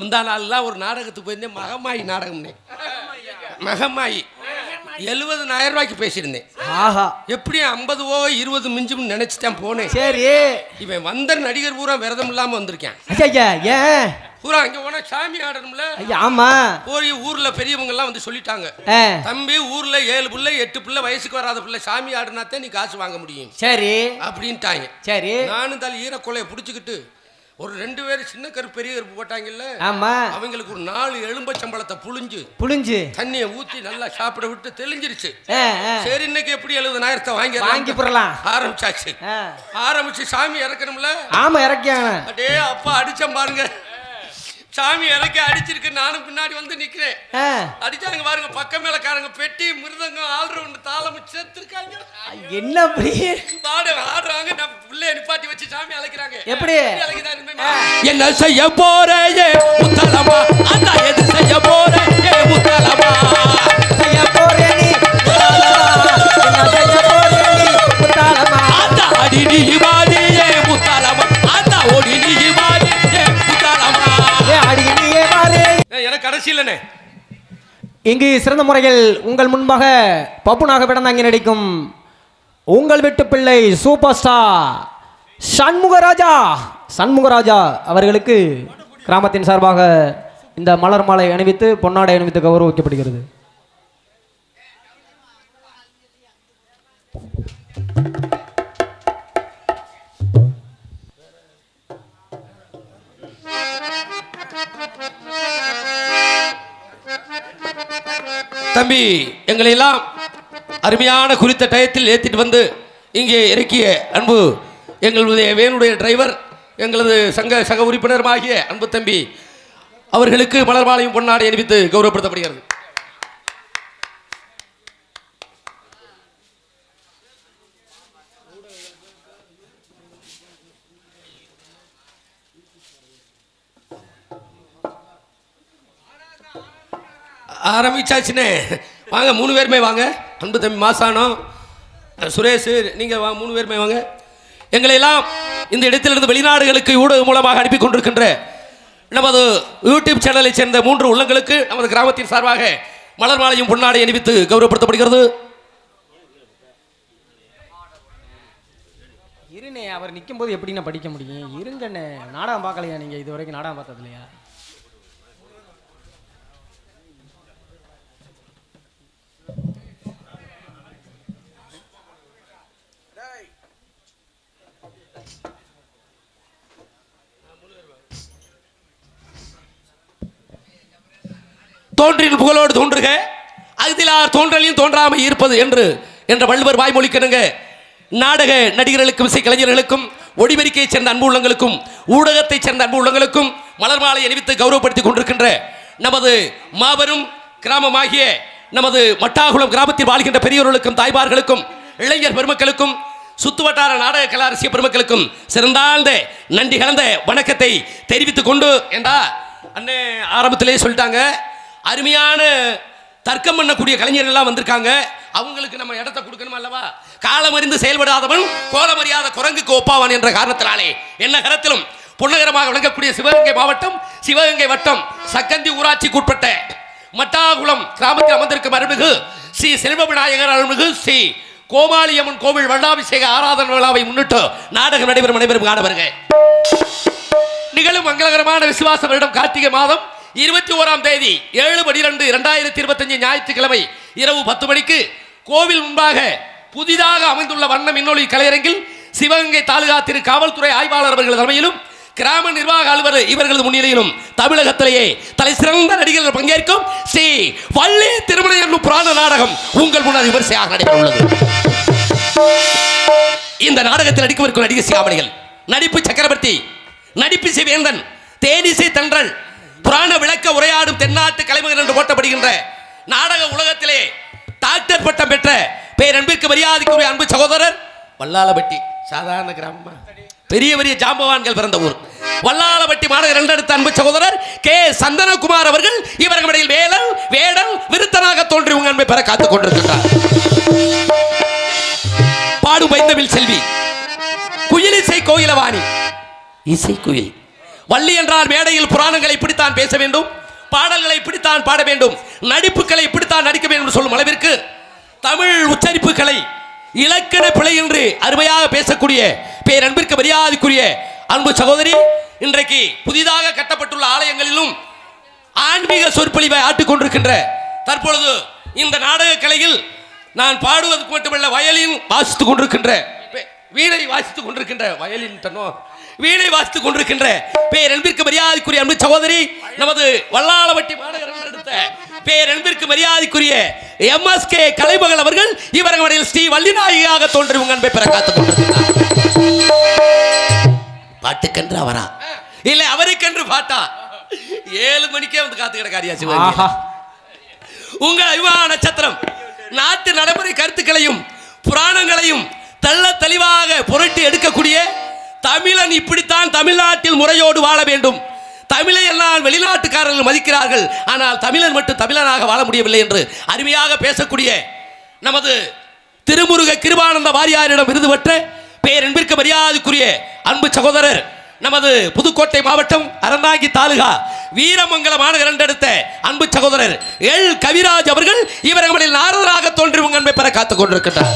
முந்தா நாள்லாம் ஒரு நாடகத்துக்கு போயிருந்தேன். மகமாயி நாடகம்னே. மகமாயி 70,000 ரூபாய்க்கு பேசியிருந்தேன். ஆஹா, எப்படி 50 20 மிஞ்சும்னு நினைச்சிட்டேன் போனேன். சரி, இவன் வந்த நடிகர் பூரா விரதம் இல்லாம வந்திருக்கேன். ஐயா ஏன் பூரா அங்க போனா சாமி ஆடணும்ல. ஐயா, ஆமா, போய் ஊர்ல பெரியவங்க எல்லாம் வந்து சொல்லிட்டாங்க, தம்பி ஊர்ல 7 பிள்ளை 8 பிள்ளை வயசுக்கு வராத பிள்ளை சாமி ஆடுனாத்தான் நீ காசு வாங்க முடியும். சரி அப்படின்ட்டாங்க. சரி, நானும் தலை ஈரக்கொலையை பிடிச்சிக்கிட்டு ஒரு 2 பேர் சின்ன கருப்பு பெரிய கருப்பு போட்டாங்கல்ல, ஆமா, அவங்களுக்கு ஒரு 4 எலும்ப சம்பளத்தை புழிஞ்சு தண்ணியை ஊத்தி நல்லா சாப்பிட விட்டு தெளிஞ்சிருச்சு. சரி, இன்னைக்கு எப்படி 70,000 வாங்கி போடலாம் ஆரம்பிச்சாச்சு. ஆரம்பிச்சு சாமி இறக்கணும்ல. ஆமா, இறக்கியாங்க. அடே அப்பா அடிச்சம் பாருங்க, சாமி இறக்கி அடிச்சிருக்கு. நானும் பின்னாடி வந்து நிக்கிறேன். அடிச்சாங்க பாருங்க, பக்கம் மேலக்காரங்க பெட்டி மிருதங்கம் ஆல்ரவுண்ட் தாளம் செத்துருக்காங்க. என்ன ஆடுறாங்க, நான் புள்ளைய நிப்பாட்டி வச்சு சாமி அழைக்கிறாங்க. எப்படி என்ன செய்ய போறே முத்தலமா, அண்ணா எது செய்ய போறே முத்தலமா, செய்ய போறே நீ என்ன செய்ய போறே நீ முத்தலமா, அண்ணா அடி நீ வாடி முத்தலமா, அண்ணா ஓடி நீ வாடி முத்தலமா, அடி நீ வாடி. எனக்கு கடைசியிலனே இங்கு சிறந்த முறையில் உங்கள் முன்பாக பப்புனாக பிறந்தாங்க நடிக்கும் உங்கள் வீட்டு பிள்ளை சூப்பர் ஸ்டார் சண்முகராஜா அவர்களுக்கு கிராமத்தின் சார்பாக இந்த மலர் மாலை அணிவித்து பொன்னாடை அணிவித்து கௌரவிக்கப்படுகிறது. தம்பி, எங்களை எல்லாம் அருமையான குறித்த டயத்தில் ஏற்றிட்டு வந்து இங்கே இறக்கிய அன்பு எங்களுடைய வேனுடைய டிரைவர், எங்களது சக உறுப்பினருமாகிய அன்பு தம்பி அவர்களுக்கு மலர் மாலையும் பொன்னாடை அணிவித்து கௌரவப்படுத்தப்படுகிறது. ஆரம்பிச்சாச்சுனே, வாங்க 3 பேருமே வாங்க. அன்பு தம்பி மாசானம், சுரேஷ், நீங்கள் 3 பேருமே வாங்க. எங்களை எல்லாம் இந்த இடத்திலிருந்து வெளிநாடுகளுக்கு ஊடகம் மூலமாக அனுப்பி கொண்டிருக்கின்ற நமது யூடியூப் சேனலை சேர்ந்த 3 உள்ளங்களுக்கு நமது கிராமத்தின் சார்பாக மலர் மாலையும் பொன்னாடை அணிவித்து கௌரவப்படுத்தப்படுகிறது. இருண்ணே, அவர் நிற்கும் போது எப்படின்னா படிக்க முடியும்? இருங்கண்ணே, நாடகம் பார்க்கலையா நீங்க? இது வரைக்கும் நாடகம் பார்த்தது இல்லையா? தோன்றின் புகழோடு தோன்றுக, அகத்திலார் தோன்றலையும் தோன்றாமல் இருப்பது என்ற வள்ளுவர் வாய்மொழிக்கணுங்க. நாடக நடிகர்களுக்கும் இசை கலைஞர்களுக்கும் ஒளிபெருக்கையை சேர்ந்த அன்பு உள்ளங்களுக்கும் ஊடகத்தை சேர்ந்த அன்பு உள்ளங்களுக்கும் மலர் மாலை அணிவித்து கௌரவப்படுத்திக் கொண்டிருக்கின்ற நமது மாபெரும் கிராமமாகிய நமது மட்டாகுளம் கிராமத்தில் வாழ்கின்ற பெரியவர்களுக்கும் தாய்மார்களுக்கும் இளைஞர் பெருமக்களுக்கும் சுத்துவட்டார நாடக கலா ரசிக பெருமக்களுக்கும் சிறந்தாழ்ந்த நன்றி கலந்த வணக்கத்தை தெரிவித்துக் கொண்டு, என்றா அண்ணே ஆரம்பத்திலே சொல்லிட்டாங்க, அருமையான தர்க்கம் பண்ணக்கூடிய கலைஞர்கள்லாம் வந்திருக்காங்க. அவங்களுக்கு நம்ம இடத்தை கொடுக்கணும் அல்லவா? காலமறிந்து செயல்படாதவன் கோலமறியாத குரங்குக்கு ஒப்பாவான் என்ற காரணத்தினாலே என்ன கரத்திலும் பொன்னகரமாக விளங்கக்கூடிய சிவகங்கை மாவட்டம் சிவகங்கை வட்டம் சக்கந்தி ஊராட்சிக்கு உட்பட்ட மட்டாகுளம் கிராமத்தில் அமர்ந்திருக்கும் அருள்மிகு ஸ்ரீ செல்வ விநாயகர் அருள்மிகு ஸ்ரீ கோமாளியம்மன் கோவில் வருடாபிஷேக ஆராதனை விழாவை முன்னிட்டு நாடகம் நடைபெறும் அனைவரும் காண வருக. நிகழும் மங்களகரமான விசுவாச வருடம் கார்த்திகை மாதம் 21ஆம் தேதி 7/12/2025 ஞாயிற்றுக்கிழமை இரவு 10 மணிக்கு கோவில் முன்பாக புதிதாக அமைந்துள்ள வண்ண மின்னொளி கலையரங்கில் சிவகங்கை தாலுகா திரு காவல்துறை ஆய்வாளர் அவர்கள் தலைமையிலும் கிராம நிர்வாக அலுவலர் இவர்களது முன்னிலையிலும் தமிழகத்திலேயே தலை சிறந்த நடிகர்கள் பங்கேற்கும் ஸ்ரீ வள்ளி திருமண என்னும் புராண நாடகம் உங்கள் முன்னால் விமர்சையாக நடைபெற உள்ளது. இந்த நாடகத்தில் நடிக்கவிருக்கும் நடிகை சியாமணிகள், நடிப்பு சக்கரவர்த்தி, நடிப்பு சிவேந்தன், தேனிசை தென்றல், புராண விளக்க உரையாடும் தென்னாட்டு கலைமகன் என்று போட்டப்படுகின்ற நாடக உலகத்திலே டாக்டர் பட்டம் பெற்ற பேரன்பிற்கு மரியாதைக்குரிய அன்பு சகோதரர் வல்லாளப்பட்டி. சாதாரண கிராமமா, பெரிய பெரிய ஜாம்பவான்கள் பிறந்த ஊர் வல்லாளப்பட்டி மாநகர் என்றெடுத்த அன்பு சகோதரர் கே சந்தனகுமார் அவர்கள் இவர்களிடையில் வேடல் விருத்தனாக தோன்றி உங்கள் அன்பை பெற காத்துக் கொண்டிருக்கிறார். பாடும் பைந்தமிழ் செல்வி, குயிலிசை கோயிலவாணி, இசை குயில். வள்ளி என்றால் மேடையில் புராணங்களை இப்படித்தான் பேச வேண்டும், பாடல்களை இப்படித்தான் பாட வேண்டும், நடிப்புகளை இப்படித்தான் நடிக்க வேண்டும் சொல்லும் அளவிற்கு தமிழ் உச்சரிப்புகளை இலக்கண பிழை என்று அருமையாக பேசக்கூடிய பேரன்பிற்கு மரியாதைக்குரிய அன்பு சகோதரி, இன்றைக்கு புதிதாக கட்டப்பட்டுள்ள ஆலயங்களிலும் ஆன்மீக சொற்பொழிவை ஆட்டிக் கொண்டிருக்கின்ற தற்பொழுது இந்த நாடக கலையில் நான் பாடுவதற்கு மட்டுமல்ல வயலின் வாசித்துக் கொண்டிருக்கின்ற வீணை வாசித்துக் கொண்டிருக்கின்ற வீணை வாசித்துக் கொண்டிருக்கின்ற பேரன்பிற்கு மரியாதைக்குரிய அன்பு சகோதரி நமது வல்லாளவட்டி மாநகரில் எடுத்த பேரன்பிற்கு மரியாதைக்குரிய MSK கலைமகள் அவர்கள் இவர்கள் ஸ்ரீ வள்ளிநாயகியாக தோன்றி உங்க அன்பை பெற காத்துக் கொண்டிருக்கிறார். பாட்டுக்கென்று அவரா இல்லை அவருக்கென்று பாட்டா 7 மணிக்கே வந்து காத்து கிடக்காரியாச்சு. உங்கள் அபிமான நட்சத்திரம் நாட்டு நடைமுறை கருத்துக்களையும் புராணங்களையும் தெள்ள தெளிவாக புரட்டி எடுக்கக்கூடிய தமிழன் இப்படித்தான் தமிழ்நாட்டில் முறையோடு வாழ வேண்டும். தமிழை எல்லாம் வெளிநாட்டுக்காரர்கள் மதிக்கிறார்கள், ஆனால் தமிழன் மட்டும் தமிழனாக வாழ முடியவில்லை என்று அருமையாக பேசக்கூடிய நமது திருமுருக கிருபானந்த வாரியாரிடம் விருது பெற்ற பேரன்பிற்கு மரியாதைக்குரிய அன்பு சகோதரர் நமது புதுக்கோட்டை மாவட்டம் அறந்தாங்கி தாலுகா வீரமங்கலம் மாநகர் எடுத்த அன்பு சகோதரர் எல் கவிராஜ் அவர்கள் இவர்களில் நாரதராக தோன்றி உங்க அன்பை பெற காத்துக் கொண்டிருக்கின்றார்.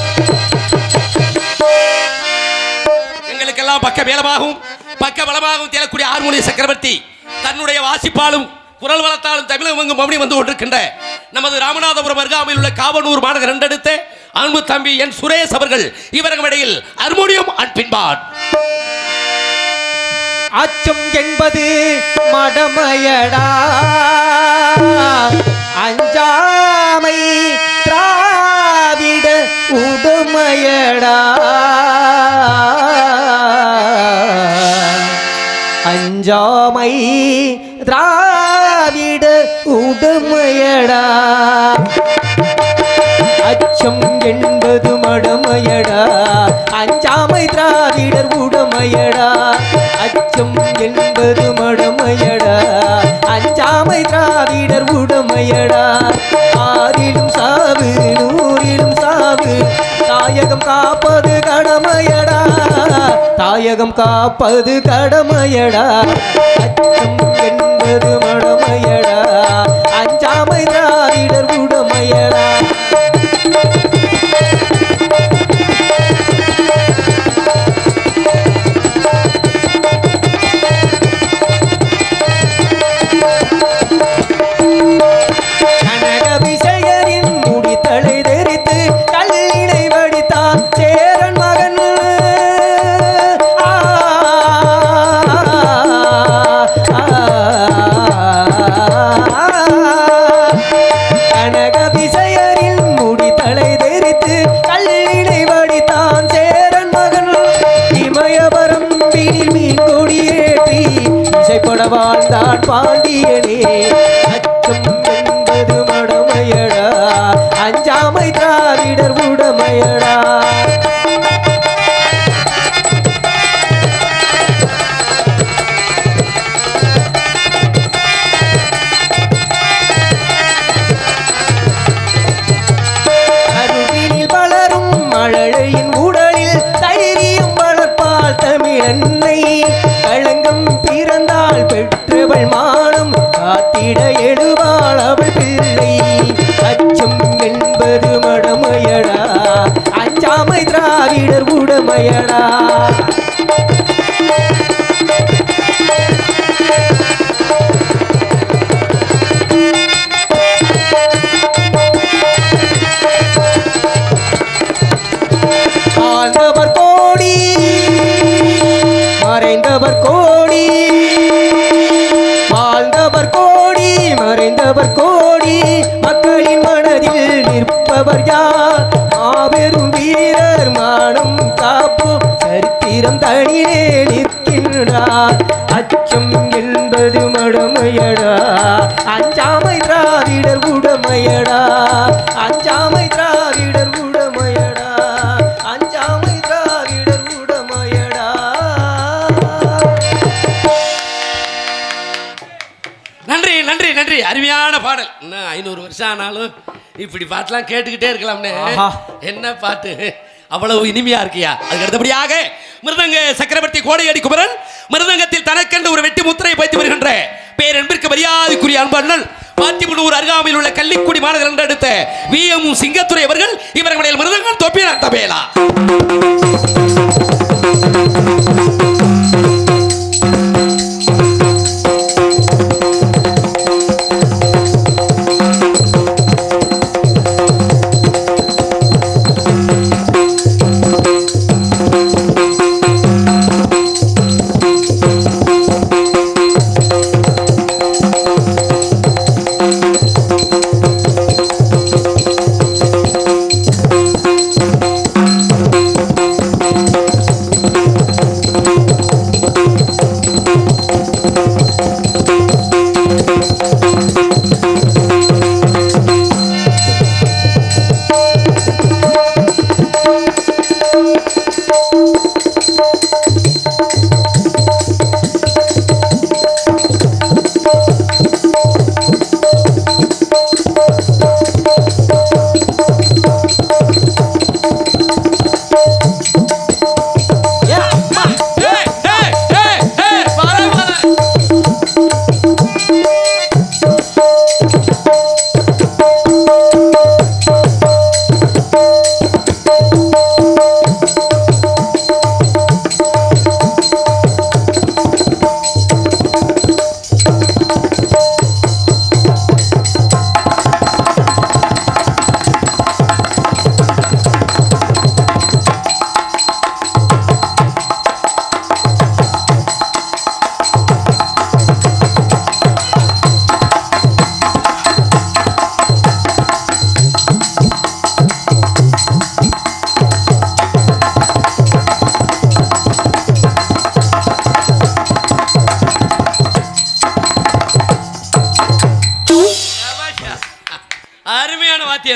எங்களுக்கெல்லாம் பக்க மேலமாகவும் பக்க பலமாகவும் தேடக்கூடிய ஆறுமொழி சக்கரவர்த்தி தன்னுடைய வாசிப்பாலும் குரல் வளத்தாலும் தமிழகம் மௌனி வந்து கொண்டிருக்கின்ற நமது ராமநாதபுரம் அருகாமையில் உள்ள காவனூர் மாநகர் எடுத்த அன்பு தம்பி என் சுரேஷ் அவர்கள் இவர்களிடையில் ஹார்மோனியம் அன்பின்பான். அச்சம் என்பது மடமையடா, அஞ்சாமை திராவிட உடுமையடா, அஞ்சாமை திராவிட உடுமையடா, அச்சம் என்பது மடமையடா, அஞ்சாமை திராவிடர் உடமையடா, அச்சம் என்பது மடமையடா, அஞ்சாமை திராவிடர் உடமையடா, ஆறிலும் சாவு நூறிலும் சாவு, தாயகம் காப்பது கடமையடா, தாயகம் காப்பது கடமையடா, அச்சம் என்பது மடமையடா, அஞ்சாமை திராவிடர் உடமையடா. வாழ்ந்தான் பாண்டியனே, அச்சம் என்பது மடமையடா, அஞ்சாமை திராவிடர் உடமையடா. அருவினில் வளரும் மழலையின் உடலில் தைரியம் வளர்ப்பால் தமிழன்னை, களங்கம் பிறந்தால் பெற்றவள் மானம் காத்திட எழுவாள் அவள் பிள்ளை, அச்சம் என்பது மடமையடா, அஞ்சாமை திராவிடர் உடமையடா. வாழ்ந்தவர் கோடி மறைந்தவர் கோடி, வாழ்ந்தவர் கோடி மறைந்தவர் கோடி, மக்களின் மனதில் நிற்பவர் யார், மாபெரும் வீரர் மானம் காப்போம் சரித்திரம் தனியே நிற்கின்றார், அச்சம் என்பது மடமையடா, அஞ்சாமை திராவிடர் உடமையடா, அஞ்சாமை திராவிடர் உடமையடா, அஞ்சாமை திராவிடர் உடமையடா. நன்றி நன்றி நன்றி, அருமையான பாடல். இன்னும் 500 வருஷம் ஆனாலும் இப்படி பாட்டெல்லாம் கேட்டுக்கிட்டே இருக்கலாம்னு. என்ன பாட்டு அவ்வளவு இனிமையா இருக்கியா. அதுக்கு அடுத்தபடியாக மிருதங்க சக்கரவர்த்தி கோடையடி குமரன் மிருதங்கத்தில் தனக்கென்று ஒரு வெட்டி முத்திரை வைத்து வருகின்ற பேரன்பிற்கு மரியாதைக்குரிய அன்பண்ணல் பாத்திமுனூர் அருகாமையில் உள்ள கள்ளிக்குடி மாநகர் என்று அடுத்த வி.எம். சிங்கத்துரை அவர்கள் இவர்களுடைய மிருதங்கள் தொப்பினார் தபேலா.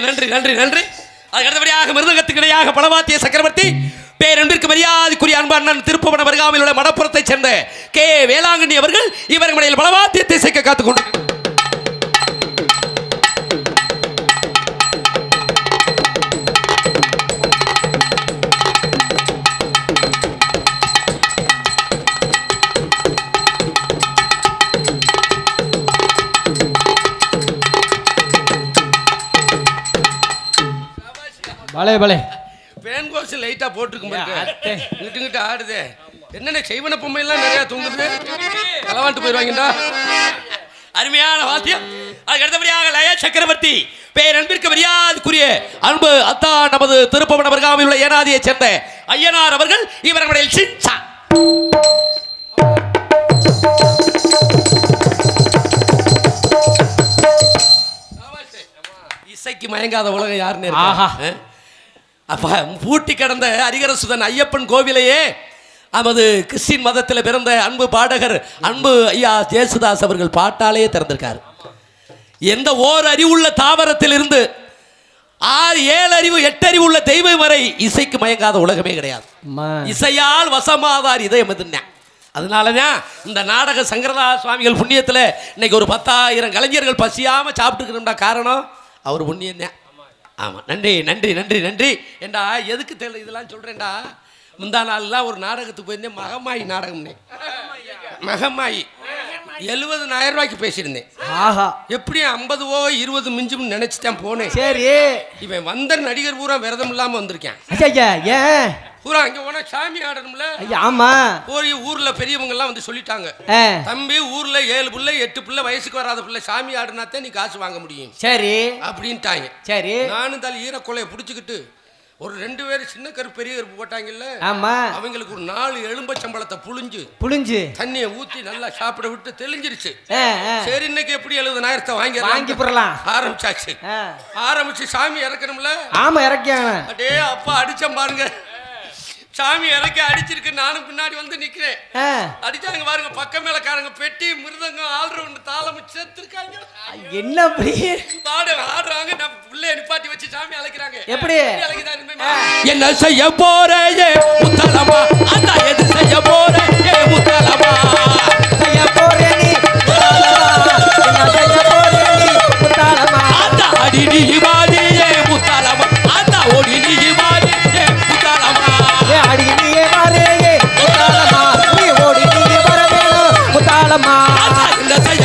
நன்றி நன்றி நன்றி. அதுக்கு அடுத்தபடியாக மிருதங்கத்துக்கு இடையாக பலவாத்திய சக்கரவர்த்தி பேரன்பிற்கு மரியாதைக்குரிய அன்பண்ணன் திருப்புவனம் அருகாமையில் உள்ள மடப்புறத்தைச் சேர்ந்த கே. வேளாங்கண்ணி அவர்கள் இவர்கள் பலவாத்தியத்தை இசைக்க காத்துக்கொண்டு பலே பலே பேன் கோர்ஸ் லைட்டா போட்டுருக்கும் இங்கிட்டு ஆடுதே. என்னென்ன செய்வன பொம்மை எல்லாம் நிறைய தூங்குது, களவாண்டு போயிடுவாங்கடா. அருமையான வாத்தியம். அதுக்கு அடுத்தபடியாக லய சக்கரவர்த்தி பேரன்பிற்கு மரியாதைக்குரிய அன்பு அத்தா நமது திருப்பவனம் அருகாமையில் உள்ள ஏனாதியை சேர்ந்த ஐயனார் அவர்கள் இவர்களுடைய சின்சா இசைக்கு மயங்காத உலகம் யாருன்னு அப்ப பூட்டி கிடந்த ஹரிஹரசுதன் ஐயப்பன் கோவிலையே நமது கிறிஸ்டின் மதத்தில் பிறந்த அன்பு பாடகர் அன்பு ஐயா ஜேசுதாஸ் அவர்கள் பாட்டாலே திறந்திருக்கார். எந்த ஓர் அறிவுள்ள தாவரத்தில் இருந்து 6 7 அறிவு 8 அறிவு உள்ள தெய்வம் வரை இசைக்கு மயங்காத உலகமே கிடையாது. இசையால் வசமாதார் இதயம் எதுன்னா அதனாலதான் இந்த நாடக சங்கரதா சுவாமிகள் புண்ணியத்தில் இன்னைக்கு ஒரு 10,000 கலைஞர்கள் பசியாம சாப்பிட்டுக்கிறோம்டா. காரணம் அவர் புண்ணியம் தான். ஆமாம், நன்றி நன்றி நன்றி நன்றி. ஏண்டா எதுக்கு தெரியல இதெல்லாம் சொல்கிறேன்டா. முந்தா நாள்லாம் ஒரு நாடகத்துக்கு போயிருந்தேன், மகமாயி நாடகம்னே. மகமாயி 70,000 ரூபாய்க்கு பேசியிருந்தேன். ஆஹா, எப்படி 50 20 மிஞ்சும்னு நினைச்சிட்டேன் போனேன். சரி, இவன் வந்த நடிகர் பூரா விரதம் இல்லாமல் வந்திருக்கேன். ஏன் பூரா அங்கே போனா சாமி ஆடணும்ல. ஆமா, போய் ஊர்ல பெரியவங்க எல்லாம் வந்து சொல்லிட்டாங்க, தம்பி ஊர்ல 7 பிள்ளை 8 பிள்ளை வயசுக்கு வராத பிள்ளை சாமி ஆடுனாத்தான் நீ காசு வாங்க முடியும். சரி அப்படின்ட்டாங்க. சரி, நானும் தலை ஈரக்கொலையை பிடிச்சிக்கிட்டு ஒரு 2 பேர் சின்ன கருப்பு பெரிய கருப்பு போட்டாங்கல்ல. ஆமா, அவங்களுக்கு ஒரு 4 எலும்பச்சம்பளத்தை புழிஞ்சு தண்ணியை ஊத்தி நல்லா சாப்பிட விட்டு தெளிஞ்சிருச்சு. சரி, இன்னைக்கு எப்படி 70,000 வாங்கி போடலாம் ஆரம்பிச்சாச்சு. ஆரம்பிச்சு சாமி இறக்கணும்ல. ஆமா, இறக்கியாங்க. அடே அப்பா அடிச்சம் பாருங்க, சாமி இறக்கி அடிச்சிருக்கு. நானும் பின்னாடி வந்து நிக்கிறேன். அடிச்சாங்க பாருங்க, பக்கம் மேலக்காரங்க பெட்டி மிருதங்கம் ஆல்ரவுண்ட் தாளம் சேர்த்திருக்காங்க. என்ன பாடு ஆடுறாங்க, நான் பிள்ளைய நிப்பாட்டி வச்சு சாமி அழைக்கிறாங்க. எப்படி என்ன செய்ய போறே முத்தலமா, அந்த எது செய்ய போறே முத்தலமா, செய்ய போறே நீ முத்தலமா, அந்த அடி நீ வாடியே முத்தலமா, அந்த ஒடி நீ வாடி முத்தலமா, அடியே வரே முத்தாலமா, நீ ஓடி நீ வர வேணும் முத்தாலமா, இந்த செய்ய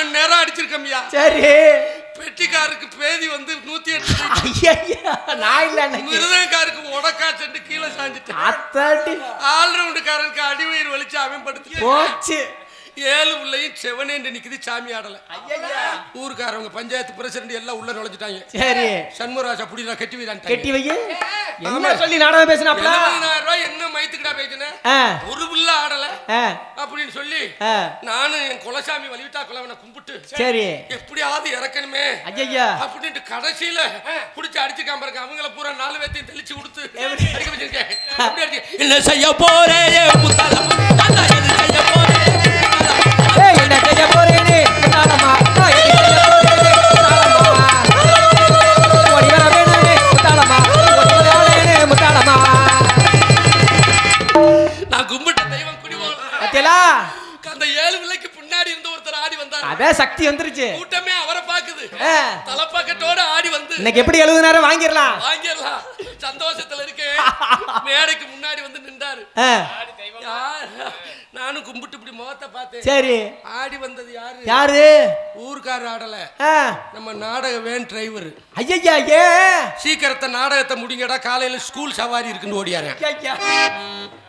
மணி நேரம் அடிச்சிருக்கோம்யா. சரி. பெட்டிக்காருக்கு பேதி வந்து 108. ஐயா நான் இல்ல. மிருதங்காருக்கு உடக்கா சென்று கீழே சாஞ்சிட்டேன். அத்தாடி. ஆல்ரவுண்டுக்காரருக்கு அடிவயிறு வலிச்சு அவன் படுத்து போச்சு. 7 உள்ளையும் செவனேண்டு நிக்குது. சாமி ஆடல. ஊருக்காரவங்க பஞ்சாயத்து பிரசிடண்ட் எல்லாம் உள்ள நுழைஞ்சிட்டாங்க. சரி. சண்முகராஜ் அப்படி நான் கட்டி வைறான். கட்டி வை. என்ன சொல்லி நாடகம் பேசினாப்ல? 70000 ரூபாய் என்ன மைத்துக்கிட்டா பேசினேன். ஒரு புள்ள ஆடல அப்படின்னு சொல்லி நானும் என் குலசாமி வலிவிட்டா குலவனை கும்பிட்டு சரி எப்படியாவது இறக்கணுமே ஐயா அப்படின்ட்டு கடைசியில புடிச்சு அடிச்சுக்காம பாருங்க. அவங்கள பூரா 4 பேத்தையும் தெளிச்சு கொடுத்து அடிக்க வச்சிருக்கேன். என்ன செய்ய போறே முத்தாலம்மா, என்ன செய்ய போறே என்ன செய்ய போறேனே முத்தாலம்மா, நான் கும்பிட்ட தெய்வம் குடி போகல. அந்த 7 பிள்ளைக்கு பின்னாடி இருந்து ஒருத்தர் ஆடி வந்தார். அதே சக்தி வந்துருச்சு. கூட்டமே அவரை பாக்குது. தலப்பாக்கத்தோட ஆடி வந்து இன்னைக்கு எப்படி 70,000 வாங்கிரலாம். சந்தோஷத்துல இருக்கு. மேடைக்கு முன்னாடி வந்து நின்றாரு. நானும் கும்பிட்டு இப்படி முகத்தை பார்த்தேன். சரி. ஆடி வந்தது யாரு? யாரு? ஊர்க்கார ஆடல, நம்ம நாடக வேன் டிரைவர். ஐயா ஏ சீக்கிரத்தை நாடகத்தை முடிங்கடா, காலையில ஸ்கூல் சவாரி இருக்குன்னு ஓடியாரு.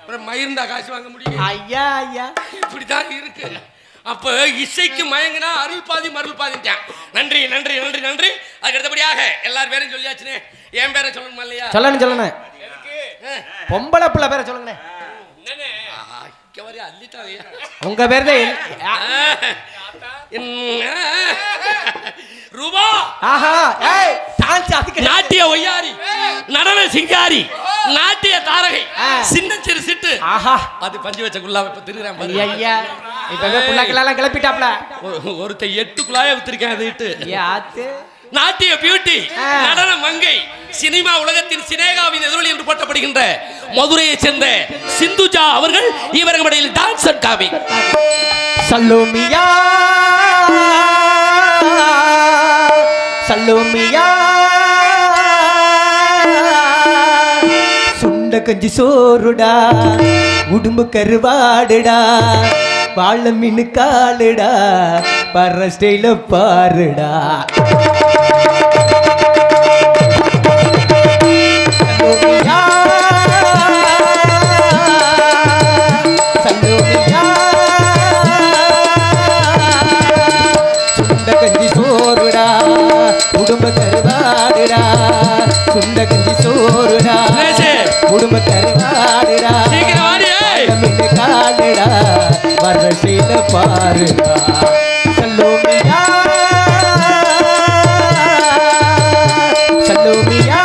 அப்புறம் மயிருந்தா காசு வாங்க முடியும். ஐயா ஐயா இப்படிதான் இருக்கு. அப்ப இசைக்கு மயங்கினா அருள் பாதி மருள் பாதிட்டான். நன்றி நன்றி நன்றி நன்றி. அதுக்கு அடுத்தபடியாக எல்லாரும் பேரையும் சொல்லியாச்சுனே. என் பேரை சொல்லணுமா இல்லையா? சொல்லணும். பொம்பளை பிள்ளை பேரை சொல்லுங்க. உங்க பேர் ரூபா. நாட்டிய ஒய்யாரி, நடன சிங்காரி, நாட்டிய தாரகை, சின்ன சிறு சிட்டு. அது பஞ்சு வச்ச குள்ளா இப்ப திருறேன். ஐயா இப்பவே புள்ளாக்கெல்லாம் கிளப்பிட்டாப்ல. ஒருத்த 8 குள்ளாய வித்திருக்கேன். அது இட்டு நாட்டிய பியூட்டி, நடன மங்கை, சினிமா உலகத்தின் சினேகாவின் எதிரொலி என்று போற்றப்படுகின்ற மதுரையை சேர்ந்த சிந்துஜா அவர்கள் இவர்கள் இடையில் டான்ஸ் அண்ட் காமிங். சல்லோமியா சல்லோமியா சுண்ட கஞ்சி சோறுடா, உடும்பு கருவாடுடா, வாழ மீன் காலுடா, பற ஸ்டைல பாருடா. சுண்ட கஞ்சி சோறுடா, உடும்பு கருவாடுடா, சுண்ட கஞ்சி சோறுடா, உடும்பு கருவாடுடா, மீன் காலுடா, வர்ற சீல பாருடா. சல்லோமியா சல்லோமியா.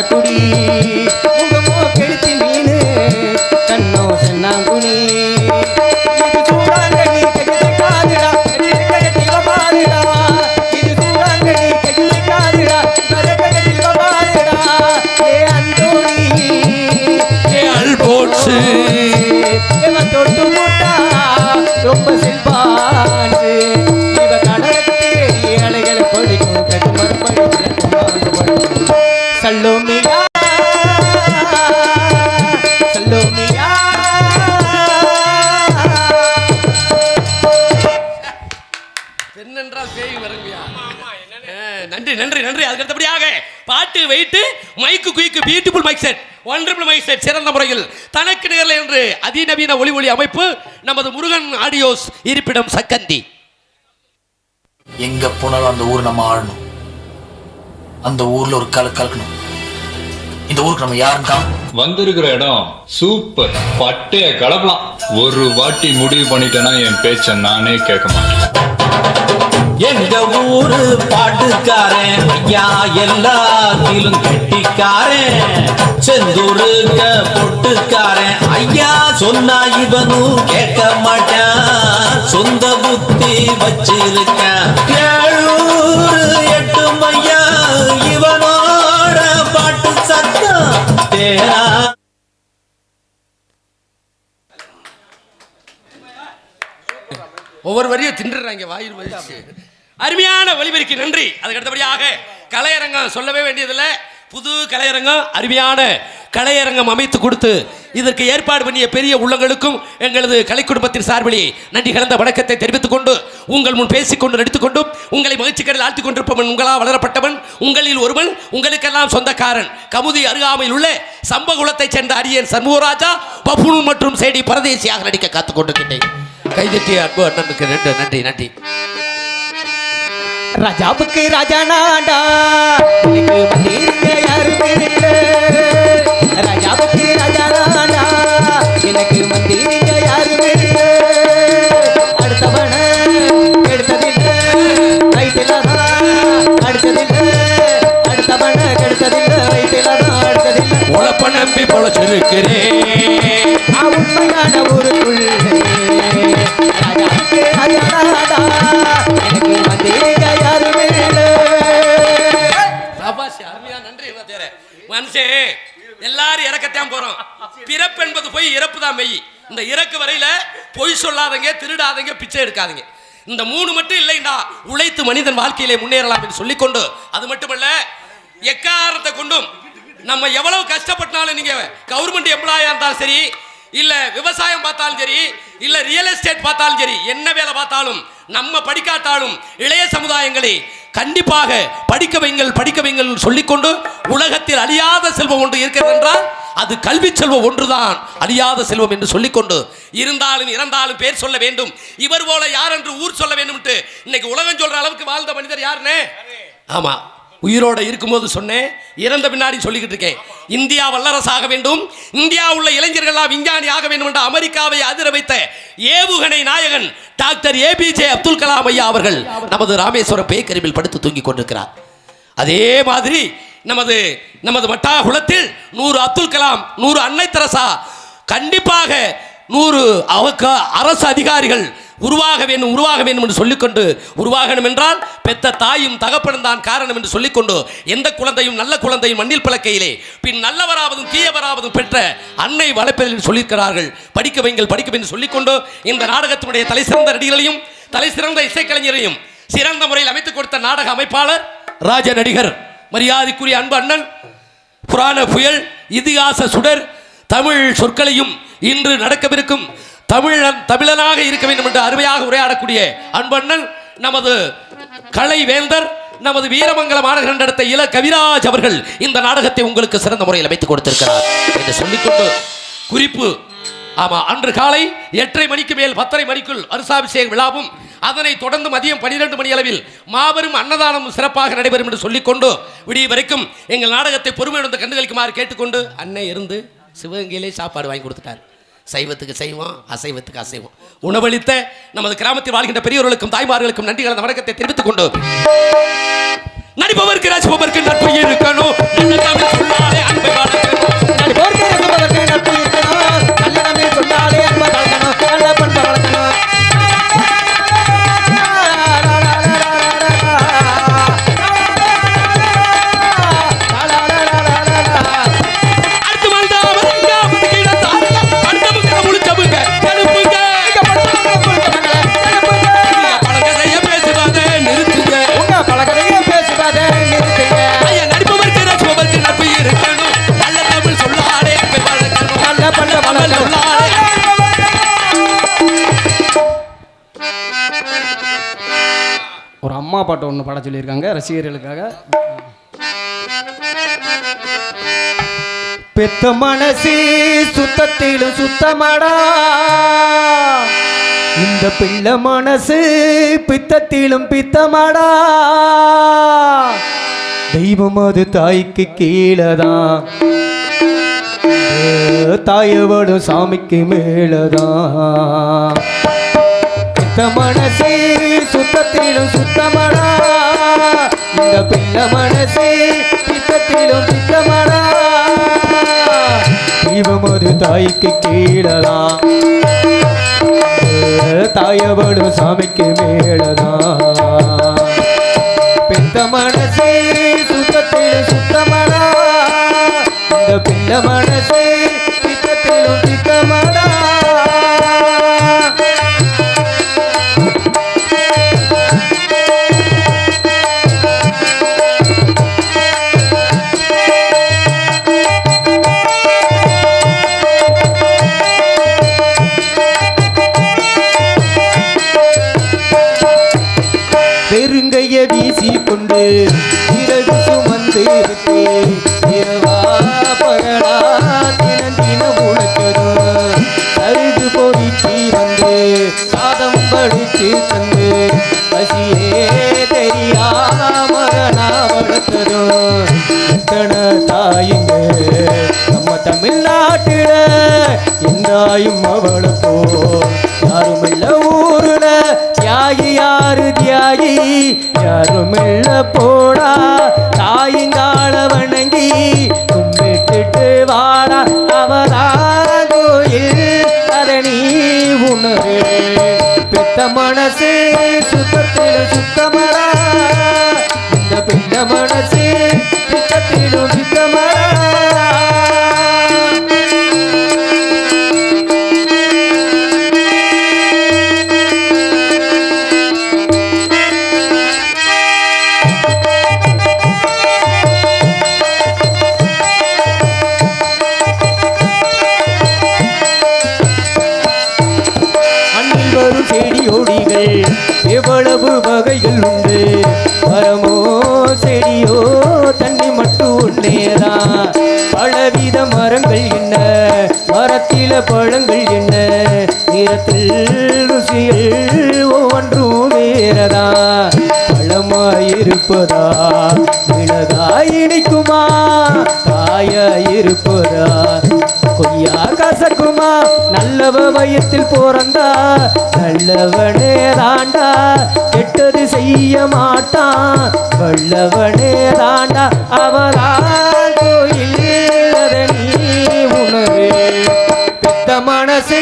குடி முகமோ கெடுத்தி மீனு கண்ணோ சென்னாங்குனி. இது சூடாங்கண்ணி கெடுத்து காதுடா, கட்டிவ பாருடா. இது சூடாங்கண்ணி கெடுத்து காதுடா, கட்டிவ பாருடா. ஏ அந்தோணி ஏ அல்போன்சு இவன் தொட்டு போட்டா ரொம்ப செல்வான்சு. இவ கடலை தேடி அலைகளை படிக்கும் கட்டு மறுபடி சல்லோமியா சல்லோமியா. பெண்ணென்றால் பேய் வருங்கயா. நன்றி நன்றி நன்றி. அதுக்கு அடுத்தபடியாக பாட்டு வைத்து mic quick beautiful mic set, wonderful mic set, சிறந்த முறையில் தனக்கு நிகழ என்று அதிநவீன ஒளி அமைப்பு நமது முருகன் ஆடியோஸ் இருப்பிடம் சக்கந்தி. எங்க போனாலும் அந்த ஊர் நம்ம ஆடணும், அந்த ஊர்ல ஒரு கலக்கணும். இந்த ஊருக்கு நம்ம யாருக்கா வந்திருக்கிற இடம் சூப்பர், பட்டைய கலப்பலாம். ஒரு வாட்டி முடிவு பண்ணிட்டேன்னா என் பேச்ச நானே கேட்க மாட்டேன். எங்க ஊரு பாட்டுக்காரன் ஐயா, எல்லாத்திலும் கெட்டிக்காரன், செந்தூருக்க பொட்டுக்காரன் ஐயா, சொன்னா இவனும் கேட்க மாட்டான், சொந்த புத்தி வச்சிருக்கான். 7 8 மையா இவனோட பாட்டு ஒவ்வொரு வரியும் தின்றுறாங்க வாயில் வச்சு. அருமையான ஒலிபெருக்கி நன்றி. அதுக்கு அடுத்தபடியாக கலையரங்கம் சொல்லவே வேண்டியதில்லை. புது கலையரங்கம், அருமையான கலையரங்கம் அமைத்து கொடுத்து இதற்கு ஏற்பாடு பண்ணிய பெரிய உள்ளங்களுக்கும் எங்களது கலை குடும்பத்தின் சார்பிலே நன்றி கலந்த வணக்கத்தை தெரிவித்துக் கொண்டு உங்கள் முன் பேசிக்கொண்டு நடித்துக்கொண்டும் உங்களை மகிழ்ச்சிக்கடல் ஆழ்த்திக் கொண்டிருப்பவன் உங்களால் வளரப்பட்டவன், உங்களில் ஒருவன், உங்களுக்கெல்லாம் சொந்தக்காரன், கமுதி அருகாமையில் உள்ள சம்பகுலத்தைச் சேர்ந்த அரியன் சண்முகராஜா பப்புனு மற்றும் சேடி பரதேசியாக நடிக்க காத்துக் கொண்டிருக்கின்றேன். கைதட்டிய அன்பு அண்ணனுக்கு நன்றி நன்றி நன்றி. ராஜாவுக்கு ராஜா நாடா எனக்கு மந்திரிங்க யாருமே இல்லை. ராஜாவுக்கு ராஜா நாடா எனக்கு மந்திரிங்க யாருமே இல்லை. அடுத்தவன கெடுத்ததில்லை வயிற்றில்தான் அடுத்ததில்லை. அடுத்தவன கெடுத்ததில்லை வயிற்றில்தான் அடுத்ததில்லை. உழப்ப நம்பி பொழைச்சிருக்கிறேன் உண்மையான ஊருக்குள்ளே ராஜாவுக்கு ராஜா நாடா எனக்கு மந்திரிங்க யாருமே இல்லை. மனுஷே எல்லாரும் இறக்கத்தான் போறோம். பிறப்பு என்பது போய் இறப்பு தான் மெய். இந்த இறக்கு வரையில பொய் சொல்லாதங்க, திருடாதங்க, பிச்சை எடுக்காதீங்க. இந்த மூணு மட்டும் இல்லைண்டா உழைத்து மனிதன் வாழ்க்கையிலே முன்னேறலாம் என்று சொல்லிக்கொண்டு, அது மட்டுமல்ல எக்காரணத்தை கொண்டும் நம்ம எவ்வளவு கஷ்டப்பட்டாலும் நீங்க கவர்மெண்ட் எம்ப்ளாயா இருந்தாலும் சரி, இல்ல விவசாயம் பார்த்தாலும் சரி, இல்ல ரியல் எஸ்டேட் பார்த்தாலும் சரி, என்ன வேலை பார்த்தாலும் நம்ம படிக்காட்டாலும் இளைய சமுதாயங்களை கண்டிப்பாக படிக்க வைங்கள் சொல்லிக்கொண்டு உலகத்தில் அழியாத செல்வம் ஒன்று இருக்கிறது என்றால் அது கல்வி செல்வம் ஒன்றுதான் அழியாத செல்வம் என்று சொல்லிக்கொண்டு, இருந்தாலும் இறந்தாலும் பேர் சொல்ல வேண்டும், இவர் போல யார் என்று ஊர் சொல்ல வேண்டும். இன்னைக்கு உலகம் சொல்ற அளவுக்கு வாழ்ந்த மனிதர் யாருன்னு? ஆமா, உயிரோட இருக்கும்போது சொன்னேன், இறந்த பின்னாடி சொல்லிக்கிட்டு இருக்கேன். இந்தியா வல்லரசாக வேண்டும், இந்தியா உள்ள இளைஞர்களாக விஞ்ஞானி ஆக வேண்டும் என்ற அமெரிக்காவை அதிர வைத்த ஏவுகணை நாயகன் டாக்டர் ஏபிஜே அப்துல் கலாம் ஐயா அவர்கள் நமது ராமேஸ்வரம் பேக்கருவில் படுத்து தூங்கிக் கொண்டிருக்கிறார். அதே மாதிரி நமது மட்டாகுளத்தில் 100 அப்துல் கலாம், 100 அன்னை தெரசா, கண்டிப்பாக 100 அரசு அதிகாரிகள் உருவாக வேண்டும் என்று சொல்லிக்கொண்டு, உருவாகணும் என்றால் பெத்த தாயும் தகப்பனும் தான் காரணம் என்று சொல்லிக்கொண்டு, எந்த குழந்தையும் நல்ல குழந்தையும் மண்ணில் பிளக்கையிலே பின் நல்லவராவதும் தீயவராவதும் பெற்ற அன்னை வளர்ப்பதில் சொல்லியிருக்கிறார்கள். படிக்க வைங்கள் சொல்லிக்கொண்டு இந்த நாடகத்தினுடைய தலை சிறந்த நடிகர்களையும் தலை சிறந்த இசைக்கலைஞரையும் சிறந்த முறையில் அமைத்துக் கொடுத்த நாடக அமைப்பாளர் ராஜ நடிகர் மரியாதைக்குரிய அன்பு அண்ணன் புராண புயல் இதிகாச சுடர் தமிழ் சொற்களையும் இன்று நடக்கவிருக்கும் தமிழனாக இருக்க வேண்டும் என்று அருமையாக உரையாடக்கூடிய அன்பண்ணன் நமது கலை வேந்தர், நமது வீரமங்கல மாநகரம் நடத்த இள கவிராஜ் அவர்கள் இந்த நாடகத்தை உங்களுக்கு சிறந்த முறையில் அமைத்துக் கொடுத்திருக்கிறார் என்று சொல்லிக்கொண்டு, குறிப்பு, ஆமா, அன்று காலை 8:30 மணிக்கு மேல் 10:30 மணிக்குள் அருசாபிஷேக விழாவும், அதனை தொடர்ந்து மதியம் 12 மணி அளவில் மாபெரும் அன்னதானம் சிறப்பாக நடைபெறும் என்று சொல்லிக்கொண்டு, விடிய வரைக்கும் எங்கள் நாடகத்தை பொறுமையுடன் கண்டுகளிக்குமாறு கேட்டுக்கொண்டு, அன்னை இருந்து சிவகங்கையிலே சாப்பாடு வாங்கி கொடுத்துட்டார். சைவத்துக்கு சைவம், அசைவத்துக்கு அசைவம் உணவளித்த நமது கிராமத்தில் வாழ்கின்ற பெரியவர்களுக்கும் தாய்மார்களுக்கும் நன்றி கலந்த வணக்கத்தை தெரிவித்துக் கொண்டு, நடிப்பவருக்கு ரசிப்பவருக்கு நட்பு இருக்கணும், நல்ல தமிழ் சொல்லாலே அன்பை வளர்க்கணும், நடிப்பவருக்கு ரசிப்பவருக்கு நட்பு இருக்கணும், நல்ல தமிழ் சொல்லாலே அன்பை வளர்க்கணும், நல்ல பண்பை வளர்க்கணும். ஒரு அம்மா பாட்டு ஒன்று பாட சொல்லியிருக்காங்க ரசிகர்களுக்காக. பெத்த மனசு சுத்தத்திலும் சுத்தமாடா, இந்த பிள்ளை மனசு பித்தத்திலும் பித்தமாடா, தெய்வம் அது தாய்க்கு கீழதான், தாயவடும் சாமிக்கு மேலதான். பெத்த மனசு சுத்தத்திலும் சுத்தமாடா, இந்த பிள்ளை மனசு பித்தத்திலும் பித்தமாடா, தெய்வம் அது தாய்க்கு கீழதான், தாயவடும் சாமிக்கு மேலதான். பெத்த மனசு சுத்தத்திலும் சுத்தமாடா, இந்த பிள்ளை மனசு பித்தத்திலும் பித்தமாடா. காட்டுல எந்தாயும் அவளை போ யாருமில்ல ஊருல தியாகி யாரு தியாகி யாருமில்ல போடா தாயிங்கால வணங்கி கும்பிட்டுட்டு வாடா அவரா கோயில் அதை நீ உணரு பெத்த மனசு சுத்தத்திலும் சுத்தமடா இந்த பெத்த மனசு சுத்தத்திலும் சுத்தமடா செடியோடிகள் எவ்வளவு வகைகள் உண்டு மரமோ செடியோ தண்ணி மட்டும் ஒன்னேதான் பலவித மரங்கள் என்ன மரத்தில பழங்கள் என்ன நிறத்தில் ருசிகள் ஒவ்வொன்றும் வேறதா பழமாயிருப்பதா மிளகாய் இனிக்குமா காயாயிருப்பதா கொய்யா கசக்குமா நல்லவ வயத்தில் பிறந்தா நல்லவனே தாண்டா கெட்டது செய்ய மாட்டான் வல்லவனே தாண்டா அவரா கோயில் அதை நீ உணரு பெத்த மனசு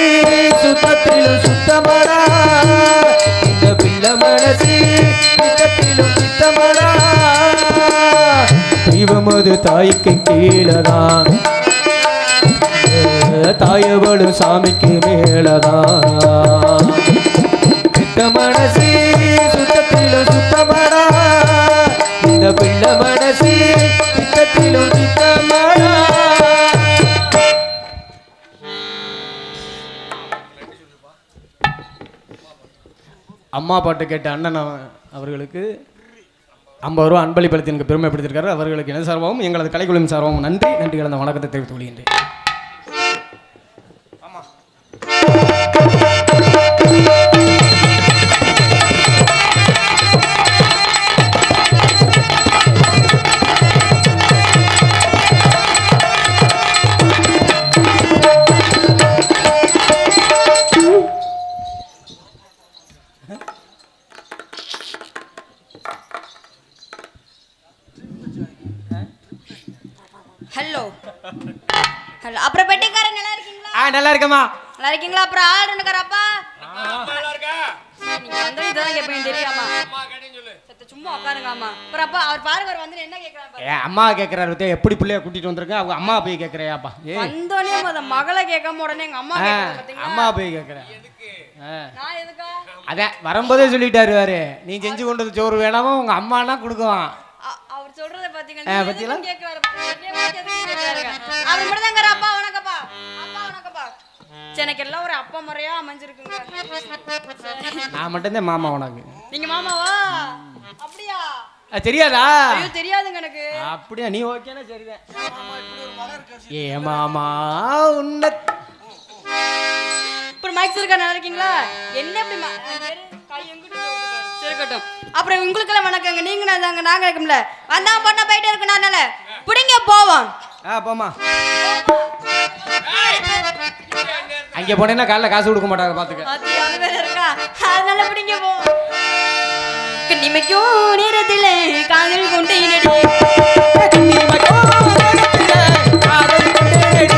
சுத்தத்திலும் சுத்தமடா இந்த பிள்ளை மனசு சுத்தத்திலும் சுத்தமடா தெய்வம் அது தாய்க்கு கீழதான் தாயவளும் சாமிக்கு மேலதான் பித்த மனசு சுத்தத்திலும் சுத்தமடா இந்த பிள்ளை மனசு சுத்தத்திலும் சுத்தமடா அம்மா பாட்டு கேட்ட அண்ணன் அவர்களுக்கு 50 ரூபா அன்பளிப்பளித்து எனக்கு பெருமைப்படுத்தியிருக்காரு. அவர்களுக்கு எனது சார்பாகவும் எங்களது கலைக்குழுவின் சார்பாகவும் நன்றி கலந்த வணக்கத்தை தெரிவித்துக் கொள்கின்றேன். ஹலோ ஹலோ அப்புறம் பெட்டிக்காரன் நல்லா இருக்கீங்களா? நல்லா இருக்கமா. நல்லா இருக்கீங்களா? அப்புறம் ஆள் இருக்காரப்பா? நல்லா இருக்கா. நீங்க வந்து இதெல்லாம் கேப்பீங்க தெரியாமா? அம்மா கேட்டேன்னு சொல்லு. சத்த சும்மா உட்காருங்க அம்மா. அப்புறம் அப்பா அவர் பாருங்க அவர் வந்து என்ன கேக்குறாரு பாருங்க. அம்மா கேக்குறாரு பத்தியா எப்படி புள்ளைய கூட்டிட்டு வந்திருக்க அவங்க அம்மா போய் கேக்குறியாப்பா? வந்தோனே அந்த மகளை கேட்காம உடனே எங்க அம்மா கேக்குறாங்க பாத்தீங்களா? அம்மா போய் கேக்குறேன். எதுக்கு? நான் எதுக்கா? அத வரும்போதே சொல்லிட்டாரு வாரு. நீ செஞ்சு கொண்டு வந்து சோறு வேணாமோ உங்க அம்மானா கொடுக்குவான். அவர் சொல்றத பாத்தீங்களா? பத்தியெல்லாம் கேக்குறாரு. அவர் மட்டும் தாங்கற அப்பா வணக்கப்பா. அப்பா வணக்கப்பா. எனக்கு எல்லாம் ஒரு அப்பா முறையா அமைஞ்சிருக்குங்க. நான் மட்டும் தான் மாமா உனக்கு. நீங்க மாமாவா? அப்படியா? தெரியாதா? ஐயோ தெரியாதுங்க எனக்கு. அப்படியே நீ ஓகேனா சரிதான். மாமா இப்படி ஒரு மகன் இருக்காரு. ஏ மாமா உன்ன அப்புறம் மைக் இருக்கா நல்லா இருக்கீங்களா? என்ன இப்படி கை எங்கிட்டு இருக்கட்டும். அப்புறம் உங்களுக்கெல்லாம் வணக்கங்க. நீங்க நாங்க இருக்கோம்ல. வந்தா பண்ண போயிட்டே இருக்கு நானால. புடிங்க போவோம். போமா. அங்க போனேன்னா காலைல காசு கொடுக்க மாட்டாங்க பாத்துக்க. அது வேற இருக்கா? அதனால புடிங்க போவோம். கண்ணிமைக்கும் நேரத்திலே காதல் கொண்டேனடி. கண்ணிமைக்கும் நேரத்திலே காதல் கொண்டேனடி.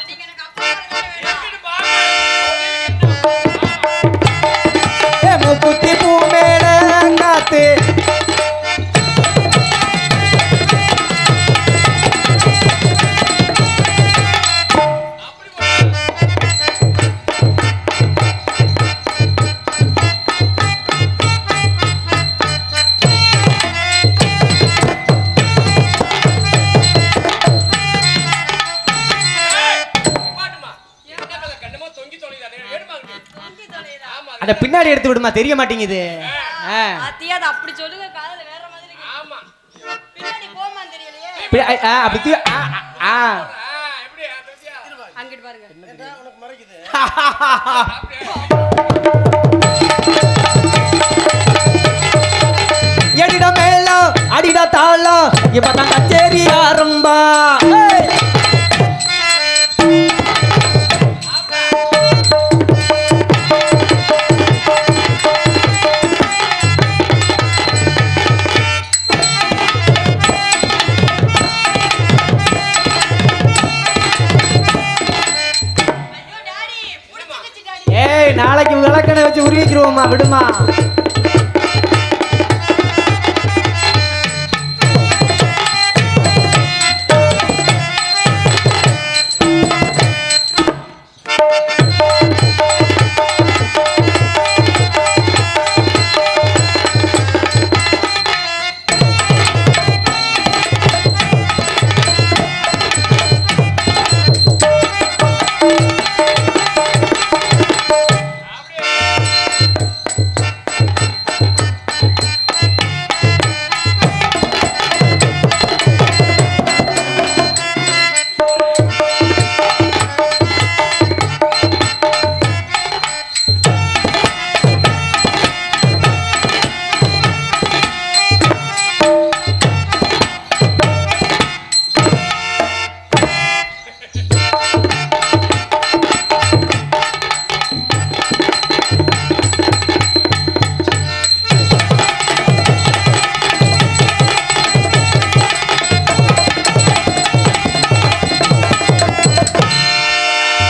நீங்க எனக்கு அப்பா வேண்டாம். மூக்குத்தி பூ மேல காத்து அத பின்னாடி எடுத்து விடுமா, தெரிய மாட்டேங்குது. அத்தியா அது அப்படி சொல்லுங்க, காதுல வேற மாதிரி இருக்கு. ஆமா. பின்னாடி போமா தெரியலையே. அப்படி அங்கிட்டு பாருங்க. எடிட மேளம் அடிட தாளம் இப்பதான் கச்சேரி ஆரம்பா. ஐயோ டாடி, புடிச்சிருச்சு டாடி. ஏய், நாளைக்கு விளக்கணை வச்சு உருவிக்கிருவோமா, விடுமா.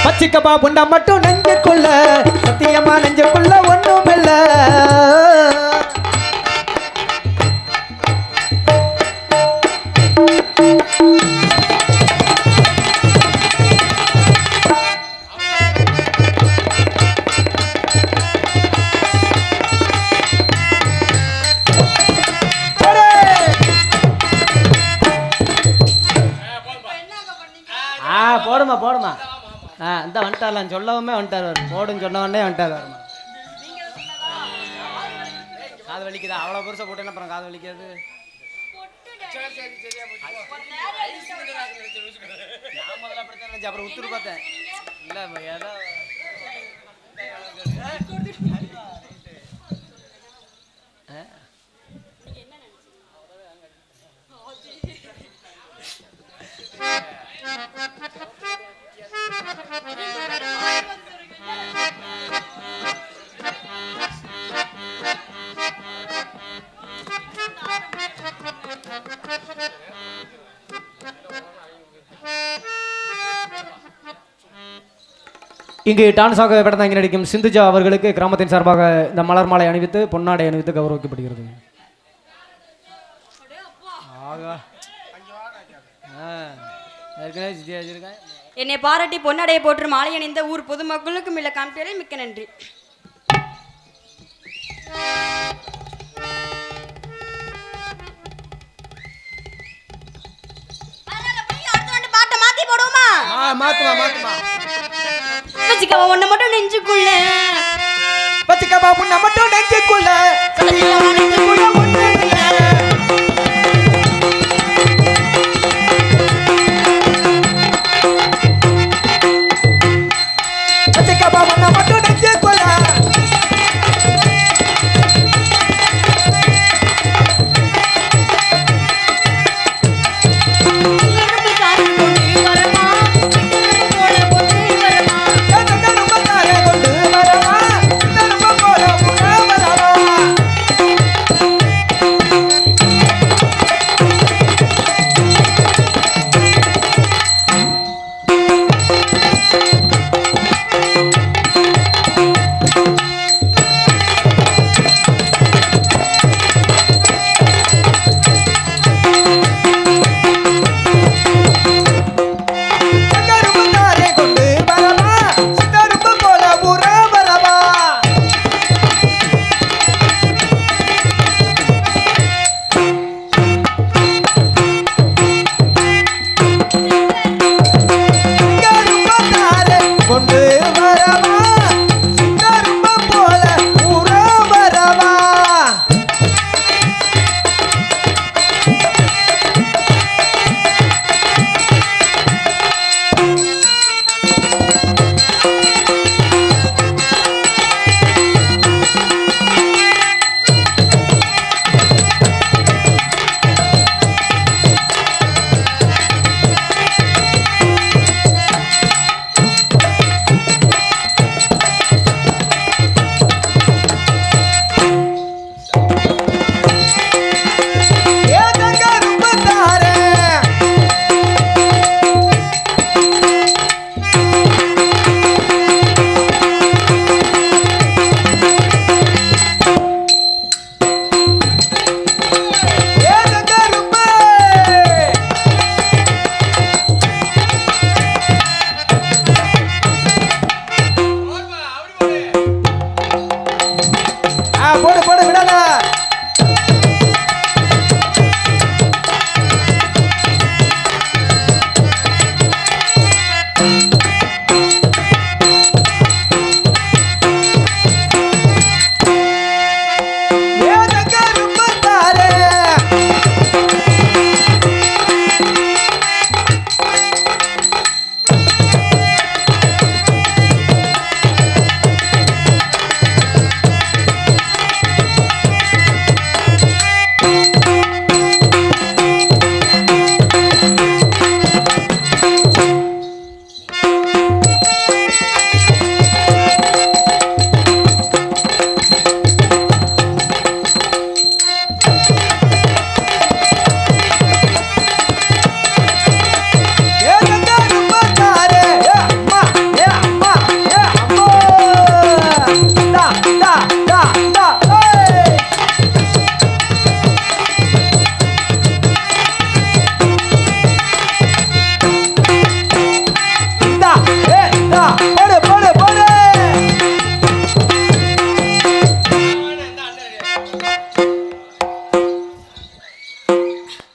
பச்சிக்கப்பா புண்டா மட்டும் நெஞ்சுக்குள்ள, சத்தியமா நெஞ்சுக்குள்ள ஒண்ணும் இல்ல. போடுமா போடுமா. இந்த வந்துட்டார்லாம் சொல்லவுமே வந்துட்டார், போடுன்னு சொன்ன உடனே வந்துட்டார். வருமா காது வலிக்குதா? அவ்வளோ பெருசாக போட்டேன்னா அப்புறம் காது வலிக்காது. நான் முதல்ல அப்படித்தான் நினைச்சேன், அப்புறம் உத்துரு பார்த்தேன். இல்லை ஏதோ இங்கு டான்ஸாக கடந்தாங்கி நடிக்கும் சிந்துஜா அவர்களுக்கு கிராமத்தின் சார்பாக இந்த மலர் மாலை அணிவித்து பொன்னாடை அணிவித்து கௌரவிக்கப்படுகிறது. என்னை பாராட்டி பொன்னடையை போற்று மாலை அணிந்த ஊர் பொதுமக்களுக்கும் இல்ல காமிப்பேரை மிக்க நன்றி. பாட்டை மாத்தி போடுவோமா? மாத்துமா மாத்துமா. வச்சுக்கவா ஒண்ணு மட்டும் நெஞ்சுக்குள்ள, பச்சிக்கப்பா புண்ண மட்டும் நெஞ்சுக்குள்ள, நெஞ்சுக்குள்ள ஒண்ணு இல்ல. பச்சிக்கப்பா புண்ண மட்டும் நெஞ்சுக்குள்ள.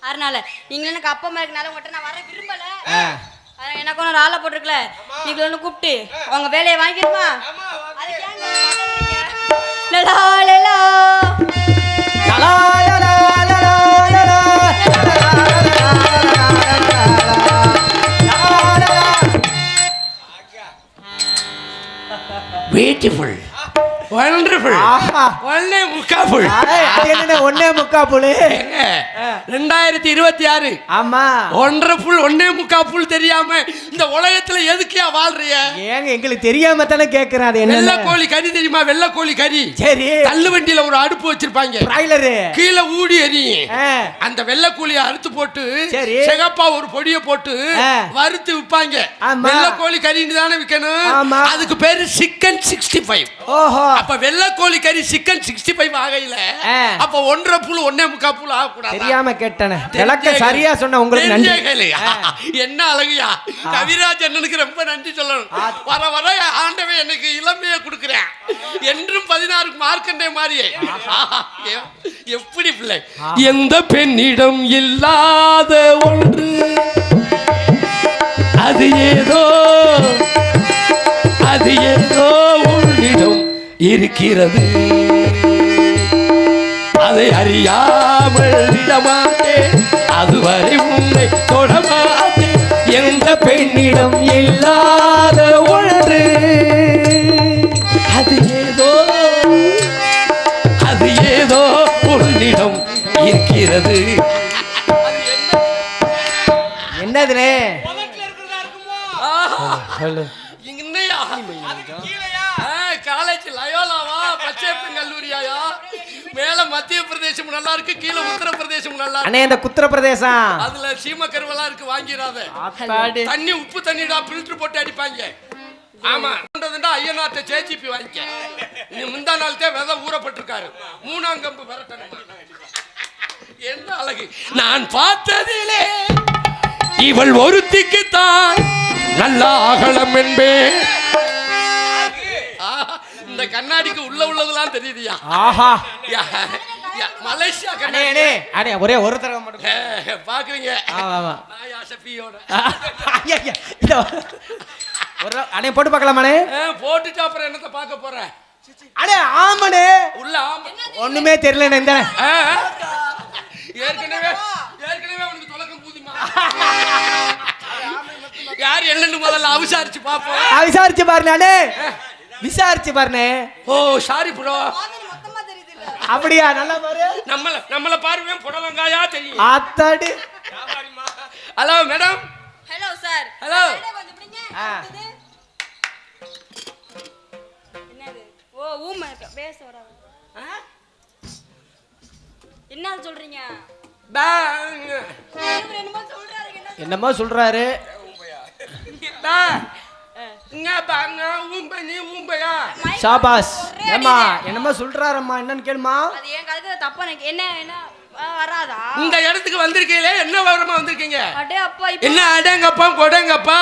அதனால நீங்க எனக்கு அப்பா அம்மா இருக்கனால உங்கள்கிட்ட நான் வர விரும்பல. அதான் எனக்கு ஒன்று ஆளை போட்டிருக்கல, நீங்க ஒன்று கூப்பிட்டு உங்க வேலையை வாங்கிடுமா? அதுக்கு ஏங்க பதறீங்க? லலா லலா லலா லலா லலா லலா பியூட்டிஃபுல், வண்டர்ஃபுல், ஆஹா. ஒன்னே முக்காஃபுல். ஒன்னே முக்கா புலி. 2026 ஆமா, ஒன்றரை புல் ஒன்னே முக்கா புல் தெரியாம இந்த உலகத்துல எதுக்கியா வாழ்றிய? ஏங்க எங்களுக்கு தெரியாம தானே கேக்குறேன். அது என்ன வெள்ளை கோழி கறி தெரியுமா? வெள்ளை கோழி கறி சரி, தள்ளு வண்டியில ஒரு அடுப்பு வச்சிருப்பாங்க, பிராய்லரு கீழே ஊடி எரியும். ஆ. அந்த வெள்ளை கோழியை அறுத்து போட்டு சரி. சிகப்பா ஒரு பொடியை போட்டு ஆ. வறுத்து விற்பாங்க. ஆமா. வெள்ளை கோழி கறின்னு தானே விற்கணும். ஆமா. அதுக்கு பேரு சிக்கன் 65. ஓஹோ, அப்ப வெள்ளை கோழி கறி சிக்கன் 65 ஆகையில ஆ. அப்ப ஒன்றரை புல் ஒன்னே முக்கா புல் ஆகக்கூடாது. தெரியாம கேட்டேனே. விளக்க சரியா சொன்ன உங்களுக்கு நன்றி. என்ன அழகுயா, கவிராஜ் அண்ணனுக்கு ரொம்ப நன்றி சொல்லணும். வர வர ஆண்டவன் எனக்கு இளமையை கொடுக்குறேன். என்றும் 16 மார்க்கண்டே மாதிரியே. எப்படி பிள்ளை? எந்த பெண்ணிடம் இல்லாத ஒன்று அது ஏதோ, அது ஏதோ உன்னிடம் இருக்கிறது. அதை அறியாமல் விடமாட்டேன், அதுவரை உன்னை தொடமாட்டேன். எந்த பெண்ணிடம் இல்லாத ஒன்று அது ஏதோ, அது ஏதோ உன்னிடம் இருக்கிறது. என்னதுனே? காலேஜ் லயோலாவா, பச்சையப்பன் கல்லூரியாயா? மேல மத்திய பிரதேசம் நல்லா இருக்கு, கீழே உத்தரப்பிரதேசம் நல்லா இருக்கு. அண்ணே, இந்த குத்திர பிரதேசம் அதுல சீம கருவெல்லாம் இருக்கு, வாங்கிடாத. அத்தாடி. தண்ணி உப்பு தண்ணிடா, ஃபில்டர் போட்டு அடிப்பாங்க. ஆமா, ஐயனாத்த ஜேஜிபி வாங்கிக்க. நீ முந்தா நாள் தான் விதை ஊறப்பட்டிருக்காரு, 3ஆம் கம்பு விரட்டணும். என்ன அழகு! நான் பார்த்ததிலே இவள் ஒருத்திக்குத்தான் நல்ல அகலம் என்பேன். இந்த கண்ணாடிக்கு உள்ள உள்ளதெல்லாம் தெரியுதுயா. ஆஹா, மலேசியா அண்ணே கண்ணாடி. அண்ணே அண்ணே, ஒரே ஒரு தடவை மட்டும் பாக்குறீங்க. ஆமா ஆமா. நாயா ஷஃபியோட. ஐயா ஐயா, இதோ ஒரு அண்ணே போட்டு பார்க்கலாமாண்ணே? போட்டுட்டு அப்புறம் என்னத்த பார்க்க போறேன்? அண்ணே ஆமாண்ணே, உள்ள ஆமா. ஒண்ணுமே தெரியலண்ணே. இந்த ஏற்கனவே உனக்கு தொலைக்கம் பூதிமா. யார் என்னன்னு முதல்ல விசாரிச்சு பாப்போம். விசாரிச்சு பாருண்ணே அண்ணே, விசாரிச்சு பாருண்ணே. ஓ சாரி ப்ரோ. மொத்தமா தெரியுது இல்ல? அப்படியா? நல்லா பாரு. நம்மள பாருவேன் புடலங்காயா தெரியும். ஆத்தாடி. Hello madam. Hello sir. Hello. கொஞ்சம் பிடிங்க. அடுத்தது. என்னது? ஓ ஊமை பேச வராது. என்ன சொல்றீங்க? இவர் என்னமோ சொல்றாரு. என்னமோ சொல்றாரு. ஷாபாஸ். ஏம்மா என்னமோ சொல்றாரம்மா, என்னன்னு கேளுமா. அது என் கழுத்துல தப்பா எனக்கு என்ன என்ன வராதா? இந்த இடத்துக்கு வந்திருக்கீங்களே, என்ன விவரமா வந்திருக்கீங்க? அடே அப்பா, என்ன அடேங்கப்பா கொடேங்கப்பா?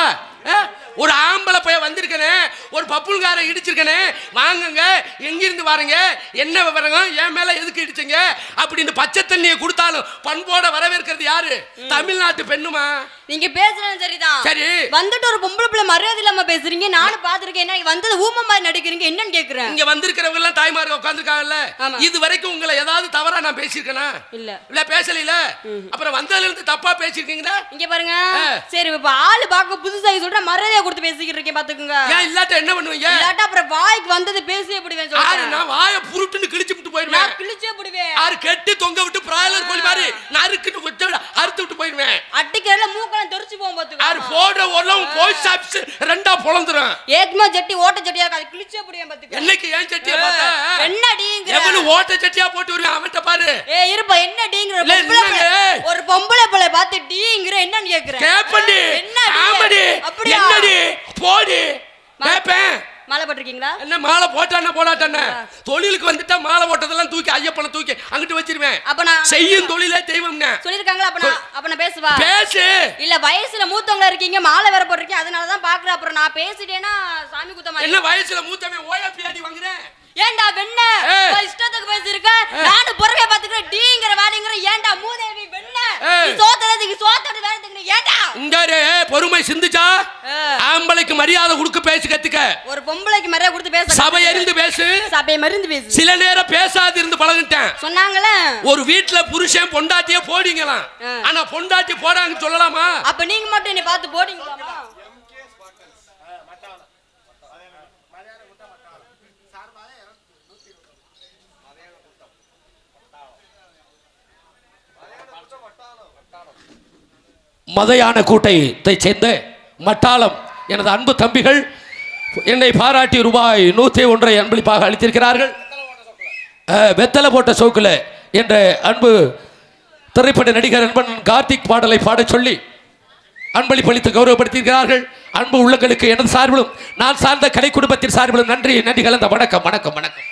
ஒரு ஆம்பளை பையன் வந்திருக்கனே, ஒரு பப்புல்கார இடிச்சிருக்கனே, வாங்குங்க, எங்கிருந்து வாருங்க, என்ன விவரங்க, என் மேல எதுக்கு இடிச்சீங்க அப்படின்னு பச்சை தண்ணியை கொடுத்தாலும் பண்போட வரவேற்கிறது யாரு? தமிழ்நாட்டு பெண்ணுமா? நீங்க பேசுறது சரிதான். சரி, வந்துட்டு ஒரு பொம்பளை பிள்ளை மரியாதை இல்லாம பேசுறீங்க. நானும் பாத்துருக்கேன். என்ன வந்தது ஊமை மாதிரி நடிக்கிறீங்க, என்னன்னு கேக்குறேன். இங்க வந்திருக்கிறவங்க எல்லாம் தாய்மார்கள் உட்கார்ந்துருக்காங்கல்ல, இது வரைக்கும் உங்களை ஏதாவது தவறா நான் பேசியிருக்கேனா? இல்ல பேசல. அப்புறம் வந்ததுல இருந்து தப்பா பேசிருக்கீங்களா? இங்க பாருங்க. சரி, இப்ப ஆளு பாக்க புதுசாக சொல்ற மரியாதையா கொடுத்து பேசிக்கிட்டு இருக்கேன், பாத்துக்குங்க. ஏன் இல்லாட்ட என்ன பண்ணுவீங்க? இல்லாட்ட அப்புறம் வாய்க்கு வந்தது பேசியே போடுவேன். சொல்றேன், நான் வாயை புருட்டுன்னு கிழிச்சு விட்டு போயிடுவேன். நான் கிழிச்சே போடுவேன். ஆறு கெட்டி தொங்க விட்டு பிராய்லர் கோழி மாதிரி நறுக்குன்னு கொஞ்சம் அறுத்து விட்டு போயிடுவேன். அட்டிக்கறல மூக்கெல்லாம் தெரிச்சு போகும், பாத்துக்குங்க. ஆறு போட ஒல்லம் போஸ்ட் ஆபீஸ் ரெண்டா பொளந்துரும். ஏக்மா ஜட்டி ஓட்ட ஜட்டியா அது கிழிச்சே போடுவேன், பாத்துக்குங்க. என்னைக்கு ஏன் ஜட்டியா பார்த்தா என்னடிங்கற? எவனு ஓட்ட ஜட்டியா போட்டு வருவான் அவன்ட்ட பாரு. இருப்ப என்னடிங்கற? ஒரு பொம்பளை பிள்ளை பார்த்து டீங்கற என்னன்னு கேக்குறேன். கேப்படி ஆமடி என்னடி போடி கேப்பேன். மாலை போட்டிருக்கீங்களா? என்ன மாலை போட்டானே போடாட்டானே? தொழிலுக்கு வந்துட்டா மாலை போட்டதெல்லாம் தூக்கி ஐயப்பனை தூக்கி அங்கிட்டு வச்சிருவேன். அப்ப நான் செய்யும் தொழிலே தெய்வம்னே சொல்லிருக்காங்களா? அப்ப நான் பேசுவா? பேசு. இல்ல வயசுல மூத்தவங்களா இருக்கீங்க, மாலை வேற போட்டிருக்கீங்க, அதனால தான் பாக்குறேன். அப்புறம் நான் பேசிட்டேனா சாமி குத்தமா? என்ன வயசுல மூத்தவன் ஓயப்பி அடி வாங்குறேன்? ஏண்டா வெண்ண இஷ்டத்துக்கு பேசிருக்க, நானும் பொறுமையா பாத்துக்கிறேன். டீங்கற வாடிங்கற ஏண்டா மூதேவி வெண்ண நீ வேறதுக்கு சோத்தோட வேறதுக்கு ஏண்டா இங்க பொறுமை சிந்திச்சா ஆம்பளைக்கு மரியாதை கொடுக்க பேசி கத்துக்க. ஒரு பொம்பளைக்கு மரியாதை கொடுத்து பேச சபை அறிந்து பேசு. சபை மருந்து பேசு. சில நேரம் பேசாது இருந்து பழகிட்டேன். சொன்னாங்களே ஒரு வீட்ல புருஷன் பொண்டாட்டியே போடிங்களாம். ஆனா பொண்டாட்டி போடாங்கன்னு சொல்லலாமா? அப்ப நீங்க மட்டும் என்னை பார்த்து போடிங்களாமா? மதையான கூட்டத்தை சேர்ந்த மட்டாளம் எனது அன்பு தம்பிகள் என்னை பாராட்டி ரூபாய் 101 அன்பளிப்பாக அளித்திருக்கிறார்கள். வெத்தலை போட்ட சோக்குல என்ற அன்பு திரைப்பட நடிகர் அன்பன் கார்த்திக் பாடலை பாடச் சொல்லி அன்பளிப்பளித்து கௌரவப்படுத்தியிருக்கிறார்கள். அன்பு உள்ளங்களுக்கு எனது சார்பிலும் நான் சார்ந்த கலை குடும்பத்தின் சார்பிலும் நன்றி நன்றி கலந்த வணக்கம் வணக்கம் வணக்கம்.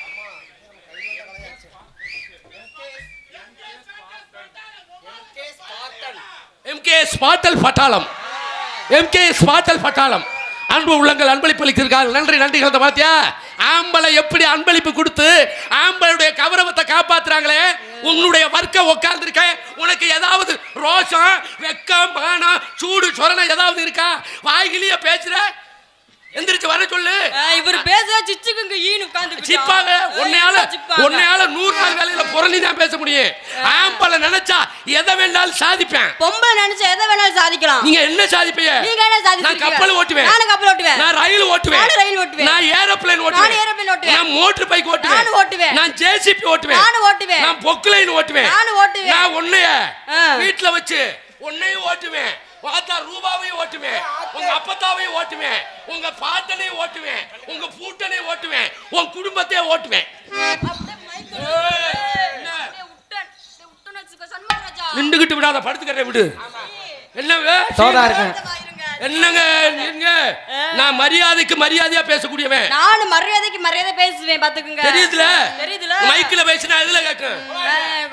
எம்கேஎஸ் பாட்டல் பட்டாளம், எம்கேஎஸ் பாட்டல் பட்டாளம் அன்பு உள்ளங்கள் அன்பளிப்பு அளித்திருக்கார்கள். நன்றி நன்றி கலந்த. பாத்தியா ஆம்பளை எப்படி அன்பளிப்பு கொடுத்து ஆம்பளுடைய கௌரவத்தை காப்பாத்துறாங்களே. உங்களுடைய வர்க்க உட்கார்ந்துருக்க உனக்கு ஏதாவது ரோஷம் வெக்கம் மானம் சூடு சொரணை ஏதாவது இருக்கா? வாய்கிலிய பேசுற எந்திரிச்சு வர சொல்லு. இவர் பேசுற சிச்சுக்குங்க ஈனு உட்கார்ந்து சிப்பாங்க. உன்னையால 100 நாள் வேலையில புரணி தான் பேச முடியும். ஆம்பளை நினைச்சா எதை வேணாலும் சாதிப்பேன். பொம்பளை நினைச்சா எதை வேணாலும் சாதிக்கலாம். நீங்க என்ன சாதிப்பீங்க? நீங்க என்ன சாதிப்பீங்க? நான் கப்பல் ஓட்டுவேன். நான் கப்பல் ஓட்டுவேன். நான் ரயில் ஓட்டுவேன். நான் ரயில் ஓட்டுவேன். நான் ஏரோப்ளேன் ஓட்டுவேன். நான் ஏரோப்ளேன் ஓட்டுவேன். நான் மோட்டார் பைக் ஓட்டுவேன். நான் ஓட்டுவேன். நான் ஜேசிபி ஓட்டுவேன். நான் ஓட்டுவேன். நான் பொக்லைன் ஓட்டுவேன். நான் ஓட்டுவேன். நான் உன்னைய வீட்ல வச்சு உன்னையும் ஓட்டுவேன். வாத்தா ரூபாவையும் ஓட்டுவேன். உங்க அப்பத்தாவையும் ஓட்டுவேன். உங்க பாட்டனையும் ஓட்டுவேன். உங்க பூட்டனையும் ஓட்டுவேன். உன் குடும்பத்தையும் ஓட்டுவேன். நின்றுகிட்டு விடாத படுத்துக்கிறேன் விடு. என்னங்க என்னங்க நீங்க? நான் மரியாதைக்கு மரியாதையா பேசக்கூடியவன். நான் மரியாதைக்கு மரியாதை பேசுவேன் பாத்துக்குங்க. தெரியுதுல? தெரியுதுல? மைக்ல பேசினா எதுல கேக்கும்?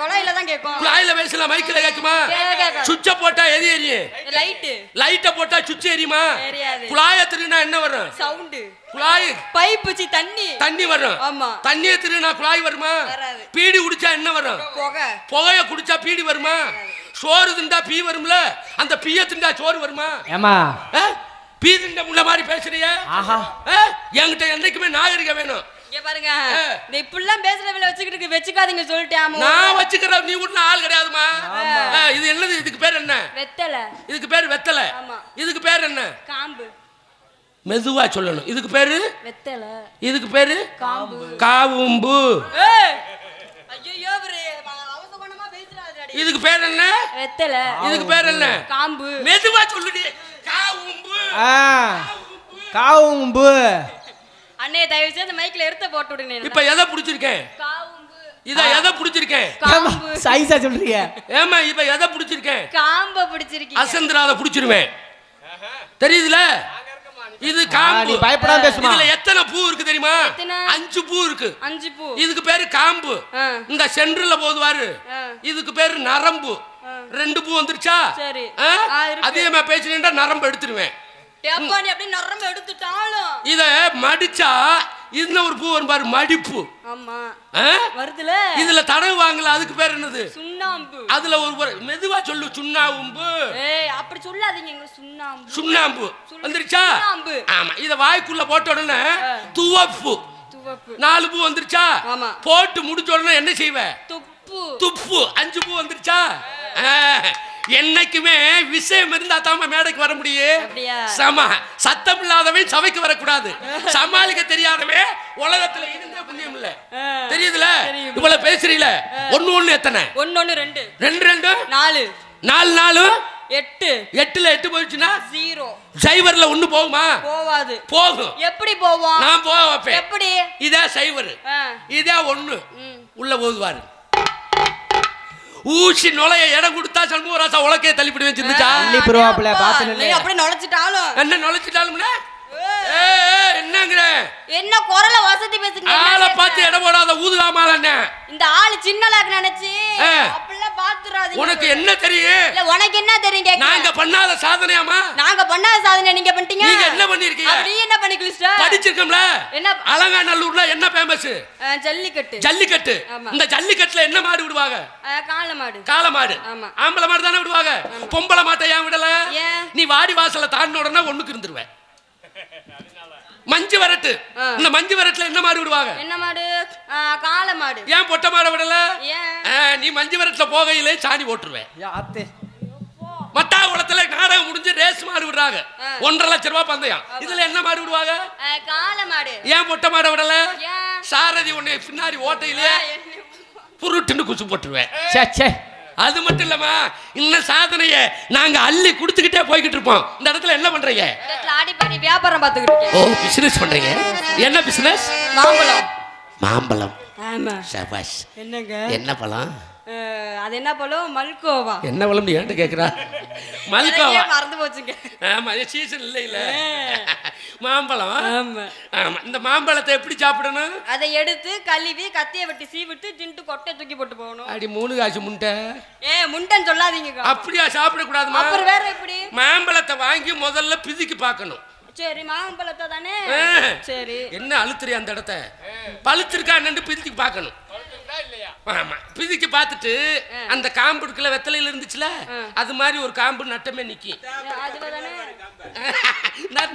குழாயில தான் கேக்கும். குழாயில பேசினா மைக்ல கேக்குமா? சுவிட்ச போட்டா எது எரியும்? லைட். லைட்ட போட்டா சுவிட்ச் எரியுமா? தெரியாது. குழாய திருனா என்ன வரும்? சவுண்ட். குழாய் பைப் தண்ணி. தண்ணி வரும். ஆமா. தண்ணிய திருனா குழாய் வருமா? வராது. பீடி குடிச்சா என்ன வரும்? புகை. புகைய குடிச்சா பீடி வருமா? சோறு திண்டா பீ வரும்ல? அந்த பீய திண்டா சோறு வருமா? ஏமா பீ திண்ட முள்ள மாதிரி பேசுறிய? ஆஹா. என்கிட்ட என்னைக்குமே நாகரிகம் வேணும். இங்க பாருங்க, இந்த இப்படிலாம் பேசுறவங்கள வச்சுக்கிட்டு வெச்சுக்காதீங்க சொல்லிட்டேன். நான் வச்சுக்கிற நீ ஒண்ணு ஆள் கிடையாதுமா. இது என்னது? இதுக்கு பேர் என்ன? வெத்தலை. இதுக்கு பேர் வெத்தலை. இதுக்கு பேர் என்ன? காம்பு. மெதுவா சொல்லணும். இதுக்கு பேரு வெத்தலை. இதுக்கு பேரு காம்பு. காவும்பு. ஐயோ அவசகுணமா பேசுறாரு. இதுக்கு பேர் என்ன? வெத்தலை. இதுக்கு பேர் என்ன? காம்பு. மெதுவா சொல்லுடி. காவும்பு. காவும்பு. அண்ணே தயவு செய்து மைக்ல எடுத்து போட்டு விடுங்க. இப்ப எதை புடிச்சிருக்கேன்? காம்பு. இத எதை புடிச்சிருக்கேன்? காம்பு. சைஸா சொல்றீங்க. ஏமா இப்ப எதை புடிச்சிருக்கேன்? காம்ப பிடிச்சிருக்கீங்க. அசந்திராத புடிச்சிருவேன். தெரியுதுல? இது காம்பு. நீ பயப்படாம பேசுமா. இதுல எத்தனை பூ இருக்கு தெரியுமா? 5 பூ இருக்கு. 5 பூ. இதுக்கு பேரு காம்பு. இந்த சென்டர்ல போதுவாரு. இதுக்கு பேரு நரம்பு. 2 பூ வந்துருச்சா? சரி. அதிகமா பேசினேன்னா நரம்பு எடுத்துருவேன். டேப்பானி அப்படியே நரம்பு எடுத்துட்டாலும் இத மடிச்சா இன்னும் ஒரு பூ வரும் பாரு, மடிப்பு. ஆமா வருதுல. இதுல தடவு வாங்கல, அதுக்கு பேர் என்னது? சுண்ணாம்பு. அதுல ஒரு மெதுவா சொல்லு. சுண்ணாம்பு. ஏய் அப்படி சொல்லாதீங்க. சுண்ணாம்பு. சுண்ணாம்பு வந்துருச்சா? ஆமா. இத வாய்க்குள்ள போட்ட உடனே துவப்பு. 4 பூ வந்துருச்சா? போட்டு முடிச்ச உடனே என்ன செய்வ? துப்பு. துப்பு. 5 பூ வந்துருச்சா? என்னைக்குமே விஷயம் இருந்தா தாம மேடைக்கு வர முடியும். சமா சத்தம் இல்லாதவன் சபைக்கு வரக்கூடாது. சமாளிக்க தெரியாதவன் உலகத்துல இருந்தே புண்ணியம் இல்ல. தெரியுதுல? இவ்வளவு பேசுறீல. 1 1 எத்தனை? 1 1 2 2 2 4 4 4 8. 8ல 8 போயிடுச்சுன்னா 0. சைவர்ல 1 போகுமா? போவாது. போகும். எப்படி போவோம்? நான் போக வைப்பேன். எப்படி? இதே சைவர், இதே 1 உள்ள போகுவாரு. ஊசி நுழைய இடம் கொடுத்தா சண்முகராசா உலக்கைய தள்ளிப்பிடுவேன். சிந்துச்சா அள்ளி புருவாப்ல பாத்துனே. நீ அப்படியே நுழைச்சிட்டாலும் என்ன நுழைச்சிட்டாலும்னா என்னங்கற என்ன குரல வசதி பேசுங்க. ஆளை பார்த்து இடம் போடாத ஊதுகாமால. என்ன இந்த ஆளு சின்னலாக்கு நினைச்சு அப்படிலாம் பாத்துறாதீங்க. உனக்கு என்ன தெரியும்? இல்ல உனக்கு என்ன தெரியும் கேக்குறேன். நாங்க பண்ணாத சாதனையாமா? நாங்க பண்ணாத சாதனை நீங்க பண்ணிட்டீங்க. நீங்க என்ன பண்ணிருக்கீங்க? நீ என்ன பண்ணி கிழிச்சிட்ட? படிச்சிருக்கோம்ல. என்ன? அலங்காநல்லூர்ல என்ன ஃபேமஸ்? ஜல்லிக்கட்டு. ஜல்லிக்கட்டு. இந்த ஜல்லிக்கட்டுல என்ன மாடு விடுவாங்க? காளை மாடு. காளை மாடு. ஆமா. ஆம்பளை மாடு தானே விடுவாங்க. பொம்பளை மாட்டை ஏன் விடல? ஏன்? நீ வாடி வாசல்ல தாண்டின உடனே ஒண்ணுக்கு இருந்துருவே. மஞ்சு வரட்டு. இந்த மஞ்சு வரட்டுல என்ன மாடு விடுவாங்க? என்ன மாடு? காளை மாடு. ஏன் பொட்டை மாடை விடல? ஏன்? நீ மஞ்சு வரட்டுல போகையிலே சாணி போட்டுருவேன். அத்தே மட்டா குளத்துல நாடகம் முடிஞ்சு ரேஸ் மாடு விடுறாங்க. 1.5 லட்சம் ரூபாய் பந்தயம். இதுல என்ன மாடு விடுவாங்க? காளை மாடு. ஏன் பொட்டை மாடை விடல? ஏன்? சாரதி உன்னை பின்னாடி ஓட்டையிலே புருட்டுன்னு குசு போட்டுருவேன். சே சே. அது மட்டும் இல்லம்மா, இந்த சாதனைய நாங்க அள்ளி கொடுத்துக்கிட்டே போய்கிட்டு இருப்போம். இந்த இடத்துல என்ன பண்றீங்க? ஆடி பாடி வியாபாரம் பார்த்துக்கிட்டு இருக்கேன். ஓ, பிசினஸ் பண்றீங்க. என்ன பிசினஸ்? மாம்பழம். மாம்பழம். ஆமா. சபாஷ். என்னங்க? என்ன பழம்? அது என்ன பழம்? மல்கோவா. என்ன பழம் நீ ஏன்ட்ட கேக்குறா? மல்கோவா. மறந்து போச்சுங்க. ஆமா, இது சீசன் இல்ல. மாம்பழம். ஆமா. ஆமா. இந்த மாம்பழத்தை எப்படி சாப்பிடணும்? அதை எடுத்து கழுவி கத்தியை வெட்டி சீவிட்டு தின்ட்டு கொட்டை தூக்கி போட்டு போகணும். அடி 3 காசு முண்டை. முண்டன் சொல்லாதீங்க. அப்படியா சாப்பிட கூடாதுமா? அப்புறம் வேற எப்படி? மாம்பழத்தை வாங்கி முதல்ல பிதிக்கி பார்க்கணும். சரி, மாம்பழத்தை தானே. சரி. என்ன அழுத்துறிய அந்த இடத்த? பழுத்திருக்கா என்னன்னு பிதிக்கி பார்க்கணும். ஆமா, பிதிக்கி பார்த்துட்டு அந்த காம்பு இருக்குல்ல, வெத்தலையில இருந்துச்சுல, அது மாதிரி ஒரு காம்பு நட்டமே நிக்கி.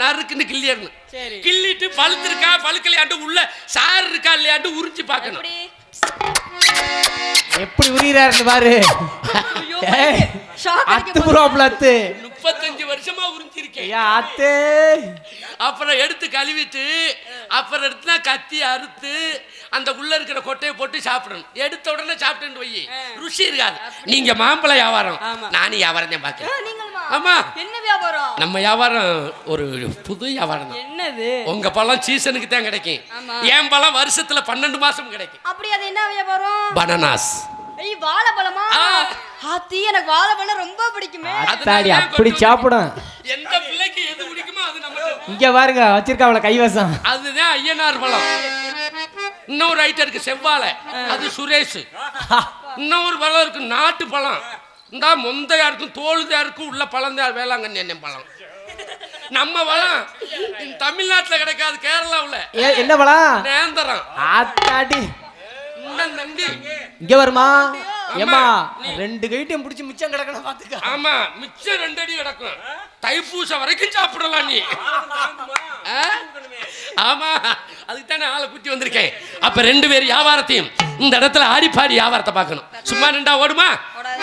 நறுக்குன்னு கிள்ளிடணும். கிள்ளிட்டு பழுத்திருக்கா பழுக்கலையாண்டு உள்ள சாறு இருக்கா இல்லையாண்டு உறிஞ்சி பார்க்கணும். எப்படி உரியிறாரு பாரு. அத்து ப்ராப்ளம் அத்து. 35 வருஷமா உறிஞ்சிருக்கேன். அத்து. அப்புறம் எடுத்து கழுவிட்டு அப்புறம் எடுத்துனா கத்தி அறுத்து அந்த உள்ள இருக்கிற கொட்டையை போட்டு சாப்பிடணும். எடுத்த உடனே சாப்பிட்டு வை, ருசி இருக்காது. நீங்க மாம்பழ வியாபாரம், நானும் வியாபாரம் தான் பாக்கிறேன். ஆமா. என்ன வியாபாரம்? நம்ம வியாபாரம் ஒரு புது வியாபாரம் தான். என்னது? உங்க பழம் சீசனுக்கு தான் கிடைக்கும். என் பழம் வருஷத்துல 12 மாசம் கிடைக்கும். அப்படி அது என்ன வியாபாரம்? பனானாஸ். வாழைப்பழமா? ஆத்தி, எனக்கு வாழைப்பழம் ரொம்ப பிடிக்குமே. அத்தாடி அப்படி சாப்பிடும். எந்த பிள்ளைக்கு எது பிடிக்குமோ அது நமக்கு. இங்க பாருங்க வச்சிருக்காவல கைவசம். அதுதான் ஐயனார் பழம். இன்னொரு ஐட்டம் இருக்கு செவ்வாழை, அது சுரேஷ். இன்னொரு பழம் இருக்கு நாட்டு பழம். இந்த மொந்தையா இருக்கும், தோழுதா இருக்கும், உள்ள பழம் தான் வேளாங்கண்ணி எண்ணெய் பழம். நம்ம பழம் தமிழ்நாட்டுல கிடைக்காது, கேரளாவுல. என்ன பழம்? நேந்திரம். ஆத்தாடி இங்க வருமா? ஏமா 2 கைட்டையும் பிடிச்சி மிச்சம் கிடக்கணும் பாத்துக்க. ஆமா, மிச்சம் 2 அடி கிடக்கும். தைப்பூசம் வரைக்கும் சாப்பிடலாம் நீ. ஆமா, அதுக்கு தானே ஆளை குத்தி வந்திருக்கேன். அப்ப 2 பேர் வியாபாரத்தையும் இந்த இடத்துல ஆடிப்பாடி வியாபாரத்தை பார்க்கணும். சும்மா நின்றா ஓடுமா?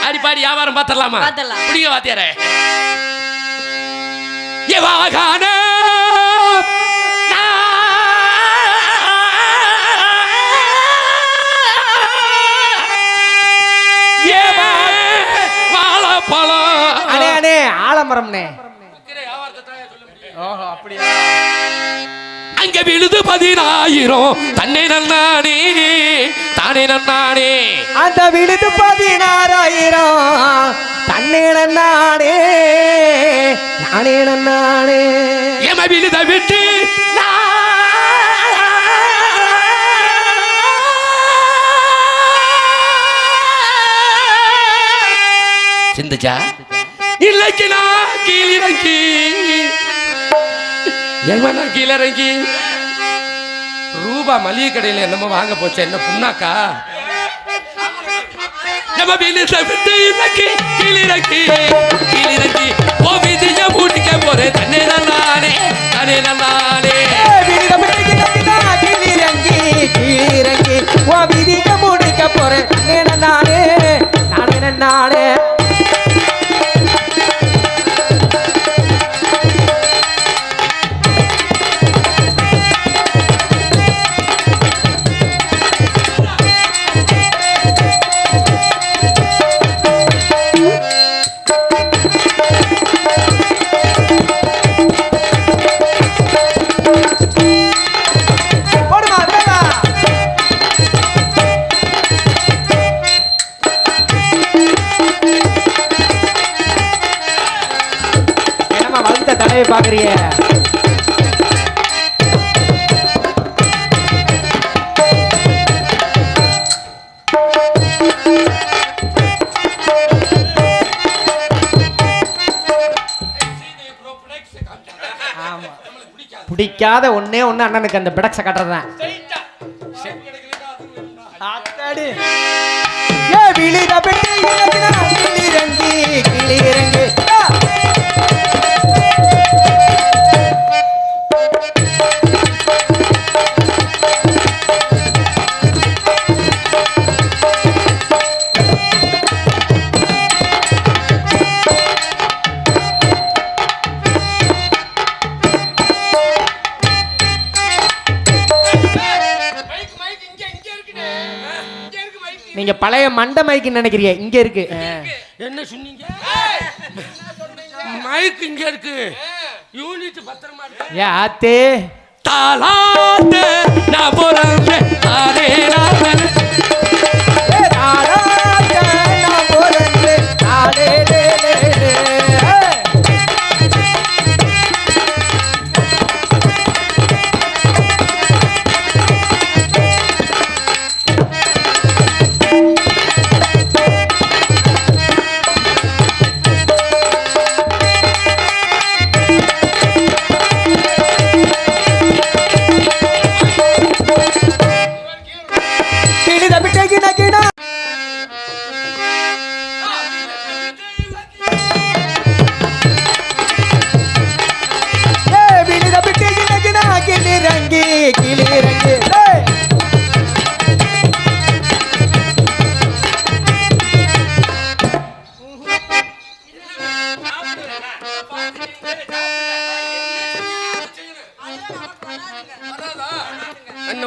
ஆடிப்பாடி வியாபாரம் பார்த்துடலாமா? புடிங்க வாத்தியாரே. ஆலமரம்னே. ஓஹோ, அப்படியா? அங்க விழுது 10,000 தன்னை நன்னானே தானே நன்னானே. அந்த விழுது 16,000 தன்னை நன்னானே நானே நன்னானே. எம விழுத விட்டு சிந்துச்சா இல்லைக்கு நான் கீழிறங்கி எங்கண்ணா கீழிறங்கி ரூபா மளிகை கடையில் என்னமோ வாங்க போச்சு. என்ன புண்ணாக்கா? நம்ம விழுத விட்டு இல்லைக்கு கீழிறங்கி கீழிறங்கி ஓ விதிய முடிக்க போறேன் தன்னே நானே தன்னே நானே. கீழிறங்கி கீழிறங்கி ஓ விதிய முடிக்க போறேன் நானே நானே நானே. தலையை பாக்குறிய பிடிக்காத ஒண்ணே ஒண்ணு அண்ணனுக்கு அந்த பிடக்ஸை கட்டுறதுதான். ஆத்தாடி. ஏ விழித பெட்டி இலக்கினா கிளிரங்கி கிளிரங்கி. நீங்க பழைய மண்டை மைக்குன்னு நினைக்கிறீங்க, இங்க இருக்கு. என்ன சொன்னீங்க? மைக் இங்க இருக்கு, யூனிட் பத்திரமா இருக்கு. ஏ ஆத்தே தாலாட்டு நான் போறேன் தாரே நானே தாலாட்ட நான் போறேன் தாலே லே லே லே.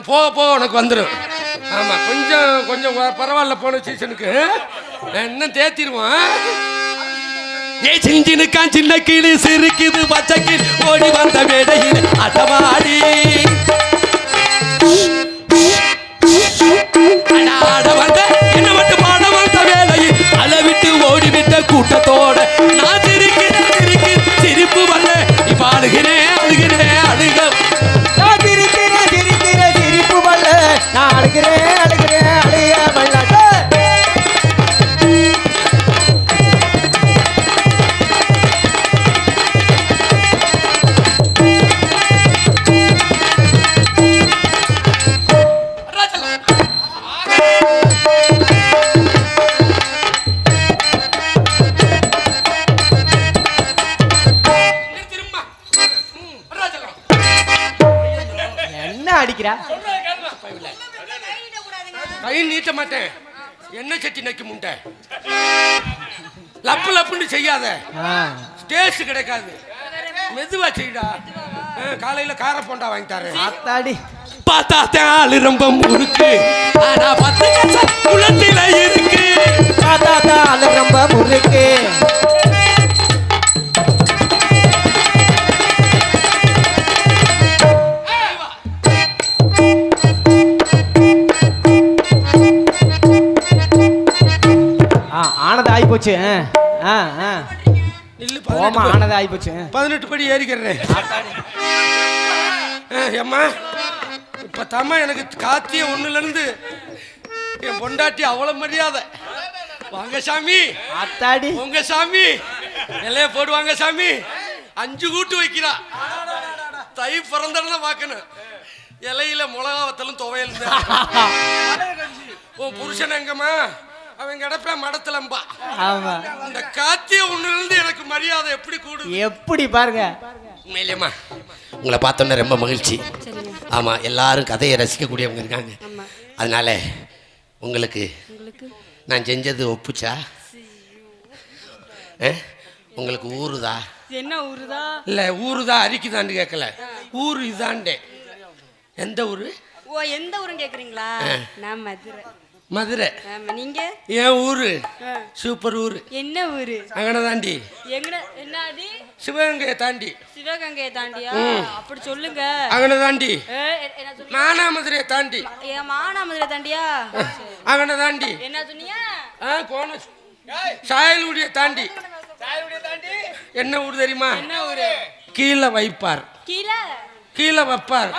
போக போக உனக்கு வந்துடும். ஆமாம், கொஞ்சம் கொஞ்சம் பரவாயில்ல. போன சீசனுக்கு என்ன தேத்திடுவான். ஏ சிஞ்சினுக்கான் சின்ன கீழே சிரிக்குது பச்சைக்கு ஓடி வந்த மேடையில் அடவாடி ஆட வந்த என்ன மட்டும் பாட வந்த வேலையில் அளவிட்டு ஓடிவிட்ட கூட்டத்தோட நான் சிரிக்கிறேன் சிரிக்கிறேன் சிரிப்பு வரல. இப்ப அழுகிறேன் அழுகிறேன் அழுக அழுகிறேன் அழுகிறேன் அழுக மல்லாட்ட. என்ன அடிக்கிறா? கை நீட்ட மாட்டேன். என்ன சட்டி நக்கி முண்டை லப்பு லப்புன்னு செய்யாத, ஸ்டேஜ் கிடைக்காது. மெதுவா செய்டா. காலையில கார போண்டா வாங்கி தரேன். ஆத்தாடி. பார்த்தாத்தான் ஆளு ரொம்ப முறுக்கு, ஆனா பத்து குளத்தில இருக்கு. பார்த்தாத்தான் ஆளு ரொம்ப முறுக்கு. ஆனது ஆகி போச்சு. ஆனது ஆகி போச்சு. 18 படி ஏறிக்கிறேன். ஏம்மா இப்ப தாமா எனக்கு காத்திய ஒண்ணுல இருந்து என் பொண்டாட்டி அவ்வளவு மரியாதை. வாங்க சாமி. ஆத்தாடி. உங்க சாமி எல்லைய போடுவாங்க சாமி. 5 கூட்டு வைக்கிறா. தை பிறந்தா பாக்கணும். இலையில மிளகா வத்தலும் துவையல். உன் புருஷன் எங்கம்மா? அவன் கிடப்ப மடத்துலம்பா. இந்த காத்திய ஒண்ணுல இருந்து எனக்கு மரியாதை எப்படி கூடுது எப்படி பாருங்க. உண்மையிலேம்மா உங்களை பார்த்தோன்னே ரொம்ப மகிழ்ச்சி. ஆமா, எல்லாரும் கதையை ரசிக்கக்கூடியவங்க இருக்காங்க. அதனால உங்களுக்கு நான் செஞ்சது ஒப்புச்சா? உங்களுக்கு ஊருதா? என்ன ஊருதா? இல்ல ஊருதா அரிக்குதான்னு கேட்கல, ஊரு இதாண்டே. எந்த ஊரு? ஓ, எந்த ஊருன்னு கேக்குறீங்களா? நான் மதுரை. மதுரை. நீங்க? என் ஊரு சூப்பர் ஊரு. என்ன ஊரு? அங்கன தாண்டி. எங்கன? என்னடி? சிவகங்கையை தாண்டி. சிவகங்கையை தாண்டியா? அப்படி சொல்லுங்க. அங்கன தாண்டி. என்ன சொல்லுங்க? மானாமதுரையை தாண்டி. ஏன் மானாமதுரை தாண்டியா? அங்கன தாண்டி. என்ன சொன்னீங்க? கோண சாயல்குடியை தாண்டி. என்ன ஊர் தெரியுமா? என்ன ஊரு? கீழே வைப்பார். கீழே கீழே வைப்பார்.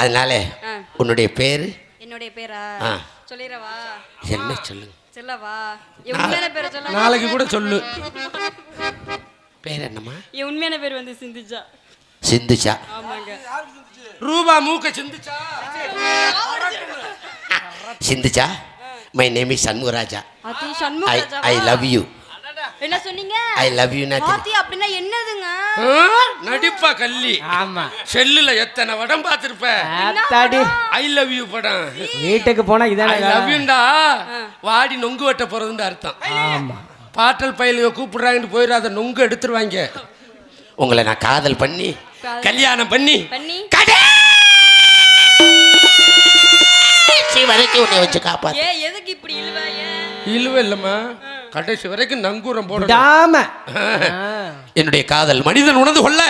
அதனால உன்னுடைய பேரு? என்னுடைய பேரா சொல்லிரவா? என்ன சொல்லுங்க. சொல்லவா? எவ்வளவு பேரை சொல்ல? நாளைக்கு கூட சொல்லு. பேர் என்னம்மா? என் உண்மையான பேர் வந்து சிந்துஜா. சிந்துச்சா? ஆமாங்க. ரூபா மூக்க சிந்துச்சா? சிந்துச்சா? My name is Shanmugaraja. அது சண்முகராஜா. I love you. என்ன சொன்னீங்க? I love you. பாத்தி அப்படினா என்னதுங்க? நடிப்பா கள்ளி. ஆமா. செல்லுல எத்தனை படம் பார்த்திருப்ப? ஆத்தாடி. ஐ லவ் யூ படம். வீட்டுக்கு போனா இதானே. ஐ லவ் யூண்டா வாடி நொங்கு வெட்ட போறதுன்னு அர்த்தம். ஆமா. பாட்டல் பயிலுக கூப்பிடுறாங்கன்னு போயிடாத, நொங்கு எடுத்துருவாங்க. உங்களை நான் காதல் பண்ணி கல்யாணம் பண்ணி கடைசி வரைக்கும் உன்னை வச்சு காப்பாத்து. ஏ எதுக்கு இப்படி இழுவாய? இழுவ இல்லம்மா, கடைசி வரைக்கும் நங்கூரம் போட. என்னுடைய காதல் மனிதன் உணர்ந்து கொள்ள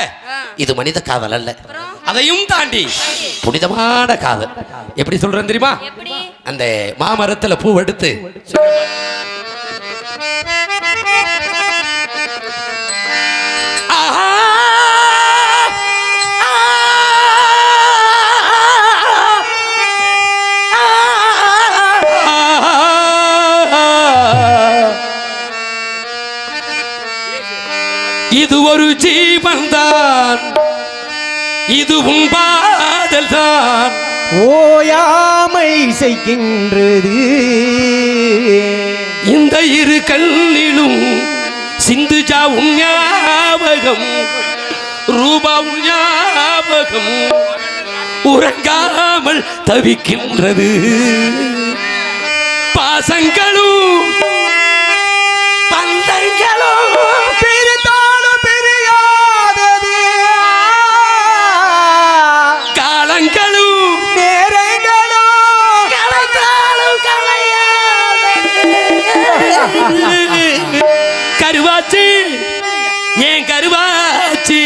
இது மனித காதல் அல்ல, அதையும் தாண்டி புனிதமான காதல். எப்படி சொல்றேன் தெரியுமா? அந்த மாமரத்துல பூ எடுத்து இது ஒரு ஜீவன் தான், இது உன் பாதல் தான் ஓயாமை செய்கின்றது. இந்த இரு கண்ணிலும் சிந்துஜா உன் ஞாபகம், ரூபா உன் ஞாபகம் உறங்காமல் தவிக்கின்றது. பாசங்களும் பந்தங்களும் பிரித்தாலும் பிரியாதது, காலங்களும் நேரங்களும் கலைத்தாலும் கலையாதது. கருவாச்சி ஏன் கருவாச்சி,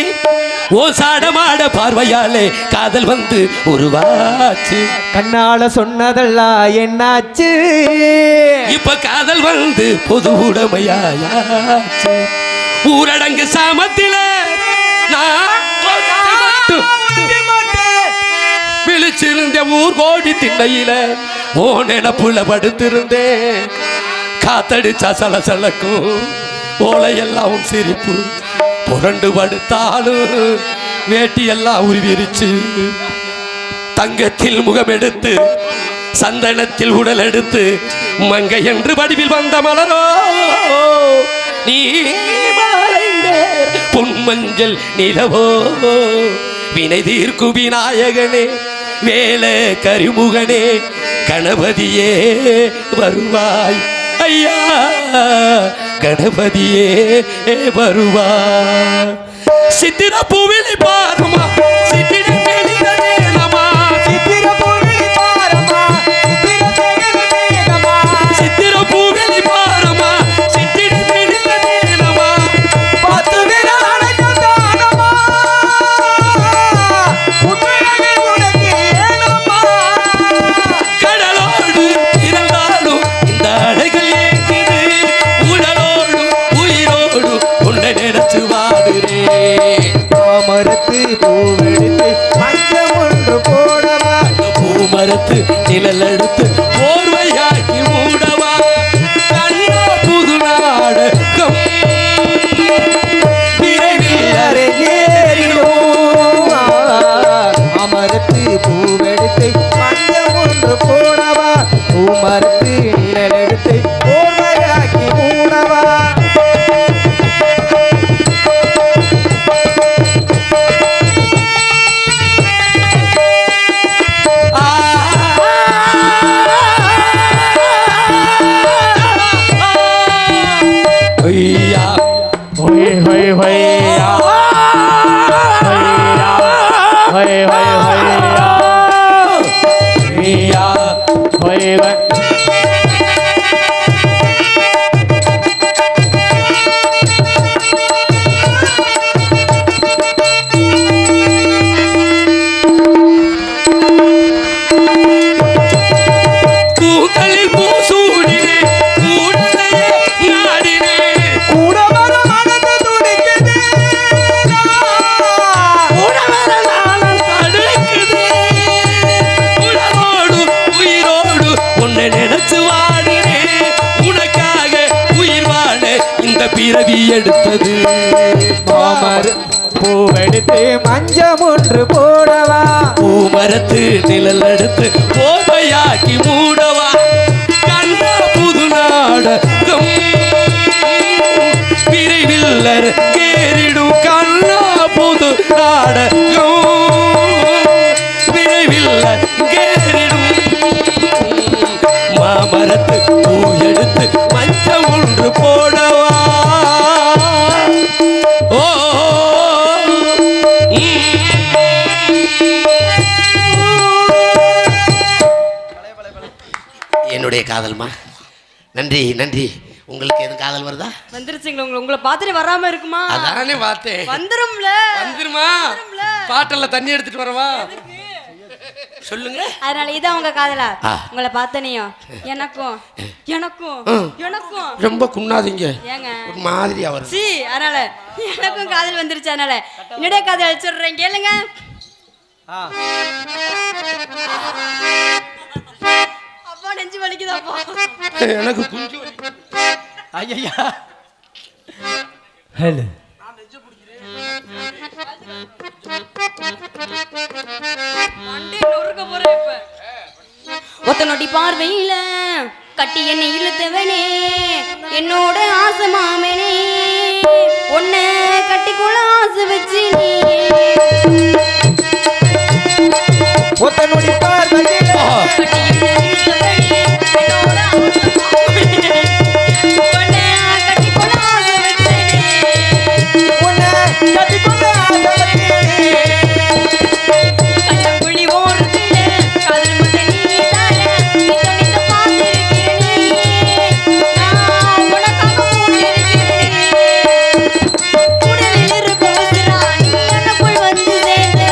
ஓ சாடமாட பார்வையாலே காதல் வந்து உருவாச்சு. கண்ணால சொன்னதெல்லாம் என்னாச்சு, இப்ப காதல் வந்து பொது உடமையாச்சு. ஊரடங்கு சாமத்தில நான் விழிச்சிருந்த ஊர் கோடி திண்ணையில ஓ நினப்புல படுத்திருந்தேன். காத்தடிச்சா சலசலக்கும் ஓலையெல்லாம் சிரிப்பு, புரண்டு படுத்தாலும் வேட்டி எல்லாம் உருவிருச்சு. தங்கத்தில் முகம் எடுத்து சந்தனத்தில் உடல் எடுத்து மங்கை என்று வடிவில் வந்த மலரோ நீ பொன்மஞ்சள் நிலவோ. வினை தீர்க்கும் விநாயகனே வேல கரிமுகனே கணபதியே வருவாய் ஐயா, கணபதியே வருவாய். சித்திர பூவிலை பாருமா, சித்திர மேலிதேனமா, சித்திர பூவிழி பாரமா, சித்திர பூவிலை பாருமா, சித்திர மேலிதேனமா, பத்து விரல் தானமா, உன்னை உனக்கு ஏனமா. கடலோடு இருந்தாலும் இந்த அலைகள் ஏங்குது, உடலோடு உயிரோடு உன்னை நினைச்சு வாடுறேன். மாமரத்து பூவெடுத்து மஞ்சள் ஒன்று போடவா, பூமரத்து நிழல் எடுத்து போர்வையாக்கி மூடவா. கண்ணா புது நாடகம் விரைவில் அரங்கேறிடும். மாமரத்து பூவெடுத்து மஞ்சள் ஒன்று போடவா, பூமரத்து நிழல் எடுத்து போர்வையாக்கி மூடவா. ஆ இந்த பிறவி எடுத்தது மாமர பூவெடுத்து மஞ்சம் ஒன்று போடவா பூமரத்து நிழல் எடுத்து போதையாக்கி மூடவா கண்ணா புது நாடகம் விரைவில் கேரிடும் கண்ணா புது நாடகம் விரைவில் கேரிடும் மாமரத்து பூ எடுத்து மஞ்சள் ஒன்று போடவா ஓ என்னுடைய காதல்மா நன்றி நன்றி உங்களுக்கு எதுவும் காதல் வருதா வந்துருச்சுங்களா உங்களை பார்த்துட்டு வராம இருக்குமா அதானே பார்த்தேன் வந்துரும்ல வந்துருமா பாட்டில் தண்ணி எடுத்துட்டு வரவா சொல்லுங்க அதனால இதான் உங்க காதலா ஆ. உங்களை பார்த்தனையும் எனக்கும் எனக்கும் எனக்கும் ரொம்ப குண்ணாதீங்க ஏங்க ஒரு மாதிரியா வரும் சி அதனால எனக்கும் காதல் வந்துருச்சு அதனால என்னுடைய காதல் அழிச்சிடுறேன் கேளுங்க அப்பா நெஞ்சு வலிக்குதாப்பா எனக்கு குஞ்சு வலி. ஐயா ஹலோ மண்டே நொறுக்க போறேன் இப்ப ஒத்த நொடி பார்வையில கட்டி என்னை இழுத்தவனே என்னோட ஆசை மாமனே உன்னை கட்டிக்கொள்ள ஆசை வச்சு நீ ஒத்த நொடி பார்வையில கட்டி என்னை இழுத்தவனே என்னோட ஆசை மாமனே உன்னை கட்டிக்கொள்ள ஆசை வச்சு உன்னை கட்டிக்கொள்ள ஆசைப்பட்டேனே. கண்ணங்குழி ஓரத்துல காதல் முட்டை நீதானே நித்த பார்த்திருக்கிறேனே நான் உனக்காக போட்டிருக்கிறேனே உடலில் இருக்கும் உசிரா நீ எனக்குள் வந்து சேர்ந்து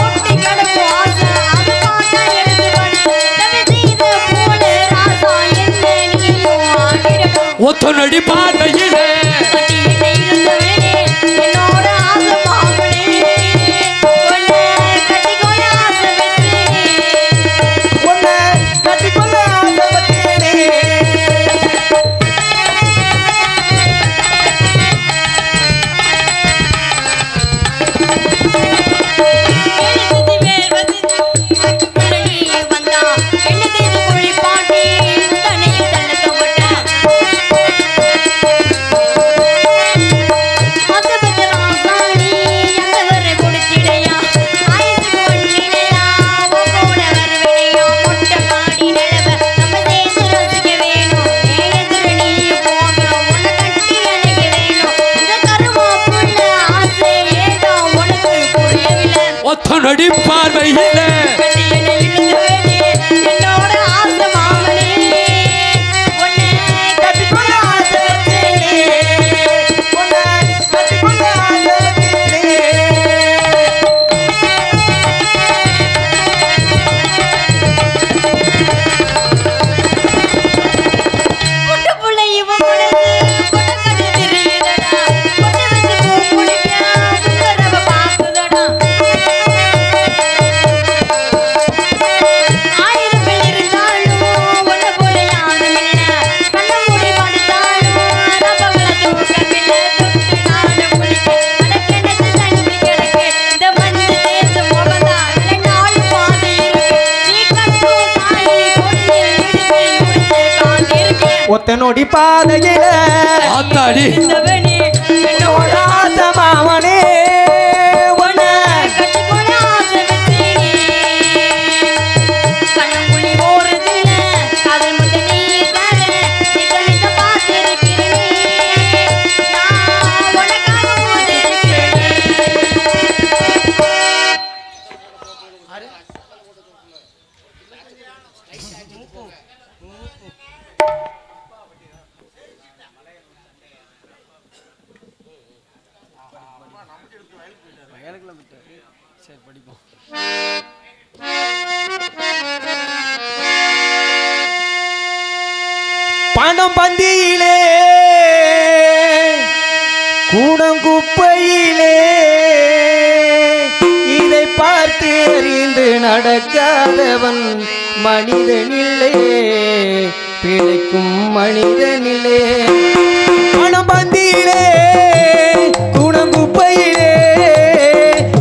ஒட்டி கிடக்கும் ஆசை அது பார்த்தா எடுத்து வந்து தவிர செய்த போல ராசா என்ன நீயும் ஆடிடணும் ஒத்த நொடி பார்வையிலே கட்டி என்னை இழுத்தவனே என்னோட ஆசை மாமனே உன்னை கட்டிக்கொள்ள ஆசை வச்சேனே உன்னை கட்டிக்கொள்ள ஆசைப்பட்டேனே. எழுதி வேர் வசித்து பிறனி வந்தா என்ன தேதி குழி பாட்டி தண்ணியில் தள்ளக்கப்பட்டா மொத்தப்பட்ட ராசாணி எந்த வரை கொடுத்திடையா ஆயுசுக்கு ஒன்றினையா உங்களோட வரவினையா மொட்டை மாடி நிலவ நம்ம சேர்ந்து ரசிக்க வேணும் எதிர நீ போக உன்னை கட்டி அணைக்க வேணும் இந்த கருமா புள்ள ஆசை ஏதோ உனக்கு புரியவில்லை ஒத்த நொடி பார்வையிலே கட்டி என்னை இழுத்தவனே என்னோட ஆசை மாமனே உன்னை கட்டிக்கொள்ள ஆசை வச்சேனே உன்னை கட்டிக்கொள்ள ஆசைப்பட்டேனே. குட்டு புள்ளை இவன் உனது உனக்கது தெரியுதடா கொண்டு வச்சு பூ முடிக்க சுந்தரவ பாக்குதடா ஆயிரம் பேர் இருந்தாலும் ஒன்ன போல யாரும் இல்ல கண்ண மூடி படுத்தாலும் ரப்பகள தூக்கமில்ல தொட்டு நாடு குளிக்க அடக்கெனது தண்ணி கிடக்கு இந்த மஞ்ச தேச முகந்தா இல்ல நாலு பாதி இருக்கு நீ கட்டும் தாலி கொடியில் இடிச்சு முடிச்சு காத்திருக்கேன் ஒத்த நொடி பாதையில ஆத்தாடி இந்தவனே என்னோட ஆசை மாமனே உன்னை கட்டிக்கொள்ள ஆசை வச்சேனே கண்ணங்குழி ஓரத்துல காதல் முட்டை நீ தர நித்த பார்த்திருக்கிறேனே நான் உனக்காக போதிருக்கிறேனே சரி படிப்போம். பணம் பந்தியிலே கூடம் குப்பையிலே இதை பார்த்து அறிந்து நடக்காதவன் மனிதனில்லை பிழைக்கும் மனிதனில்லை பணம் பந்தியிலே குணங்குப்பையிலே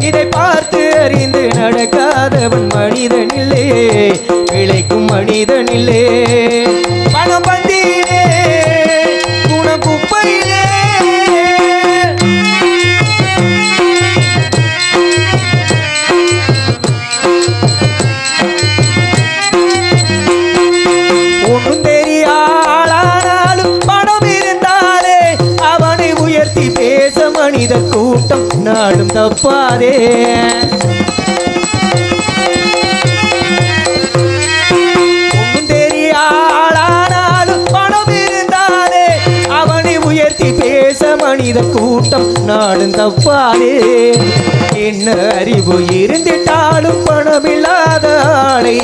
இதை பார்த்து அறிந்து நடக்காதவன் மனிதனில்லே, பிழைக்கும் மனிதனில்லே. பணம் பந்தியிலே குணங்குப்பையிலே ஒன்றும் தெரியாளானாலும் பணம் இருந்தாலே அவனை உயர்த்தி பேச மனித கூட்டம் நாடும் தப்பாதே. ஒன்றும் தெரியாளானாலும் பணம் இருந்தாலே அவனை உயர்த்தி பேச மனித கூட்டம் நாடும் தப்பாதே. என்ன அறிவு இருந்திட்டாலும் பணமில்லாத ஆளை,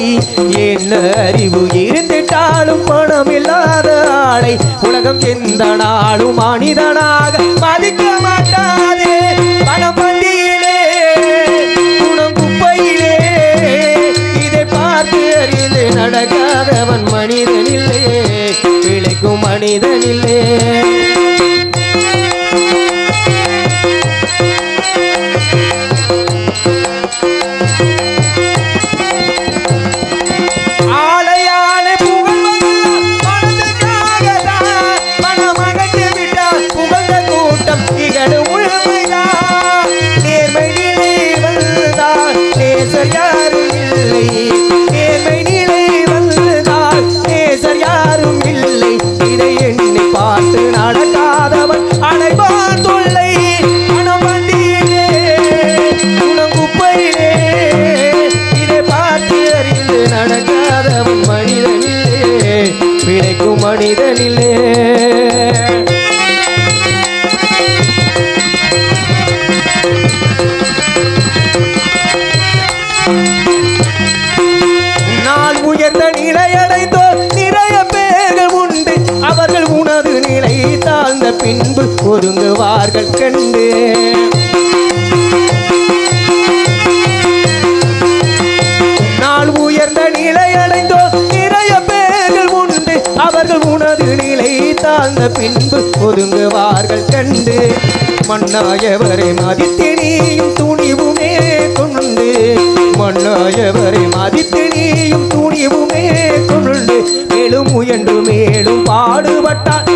என்ன அறிவு இருந்திட்டாலும் பணமில்லாத ஆளை உலகம் எந்த நாளும் மனிதனாக மதிக்க மாட்டாதே. பணம் பந்தியிலே குணங்குப்பையிலே இதை பார்த்து அறிந்து நடக்காதவன் மனிதனில்லே, பிழைக்கும் மனிதனில்லே. ஆளையாளை புகழ்வதெல்லாம் பணத்துக்காகத்தான். பணம் அகற்றி விட்டால் புகழ்ந்த கூட்டம் இகழும் உண்மைதான். நேர்மை நிலை வந்தால் நேசர் யாரும் இல்லை, நேர்மை நிலை வந்தால் நேசர் யாரும் இல்லை. இதை எண்ணி பார்த்து நடக்காதவன் அடைவான் தொல்லை. பணம் வண்டியிலே குணங்குப்பையிலே இதை பார்த்து அறிந்து நடக்காதவன் மனிதனில்லே, பிழைக்கும் மனிதனில்லே. நான் உயர்ந்த நிலையடைந்தோர் நிறைய பேர்கள் உண்டு, அவர்கள் உனது நிலை தாழ்ந்த பின்பு ஒதுங்குவார்கள் கண்டு. நான் உயர்ந்த நிலையடைந்தோர் நிறைய பேர்கள் உண்டு, அவர்கள் உனது நிலை தாழ்ந்த பின்பு ஒதுங்குவார்கள் கண்டு. மன்னாயவரை மதித்து நீயும் துணிவுமே கொண்டு, மன்னாயவரை மதித்து நீயும் துணிவுமே கொண்டு மேலும் முயன்று மேலும் பாடுபட்டால்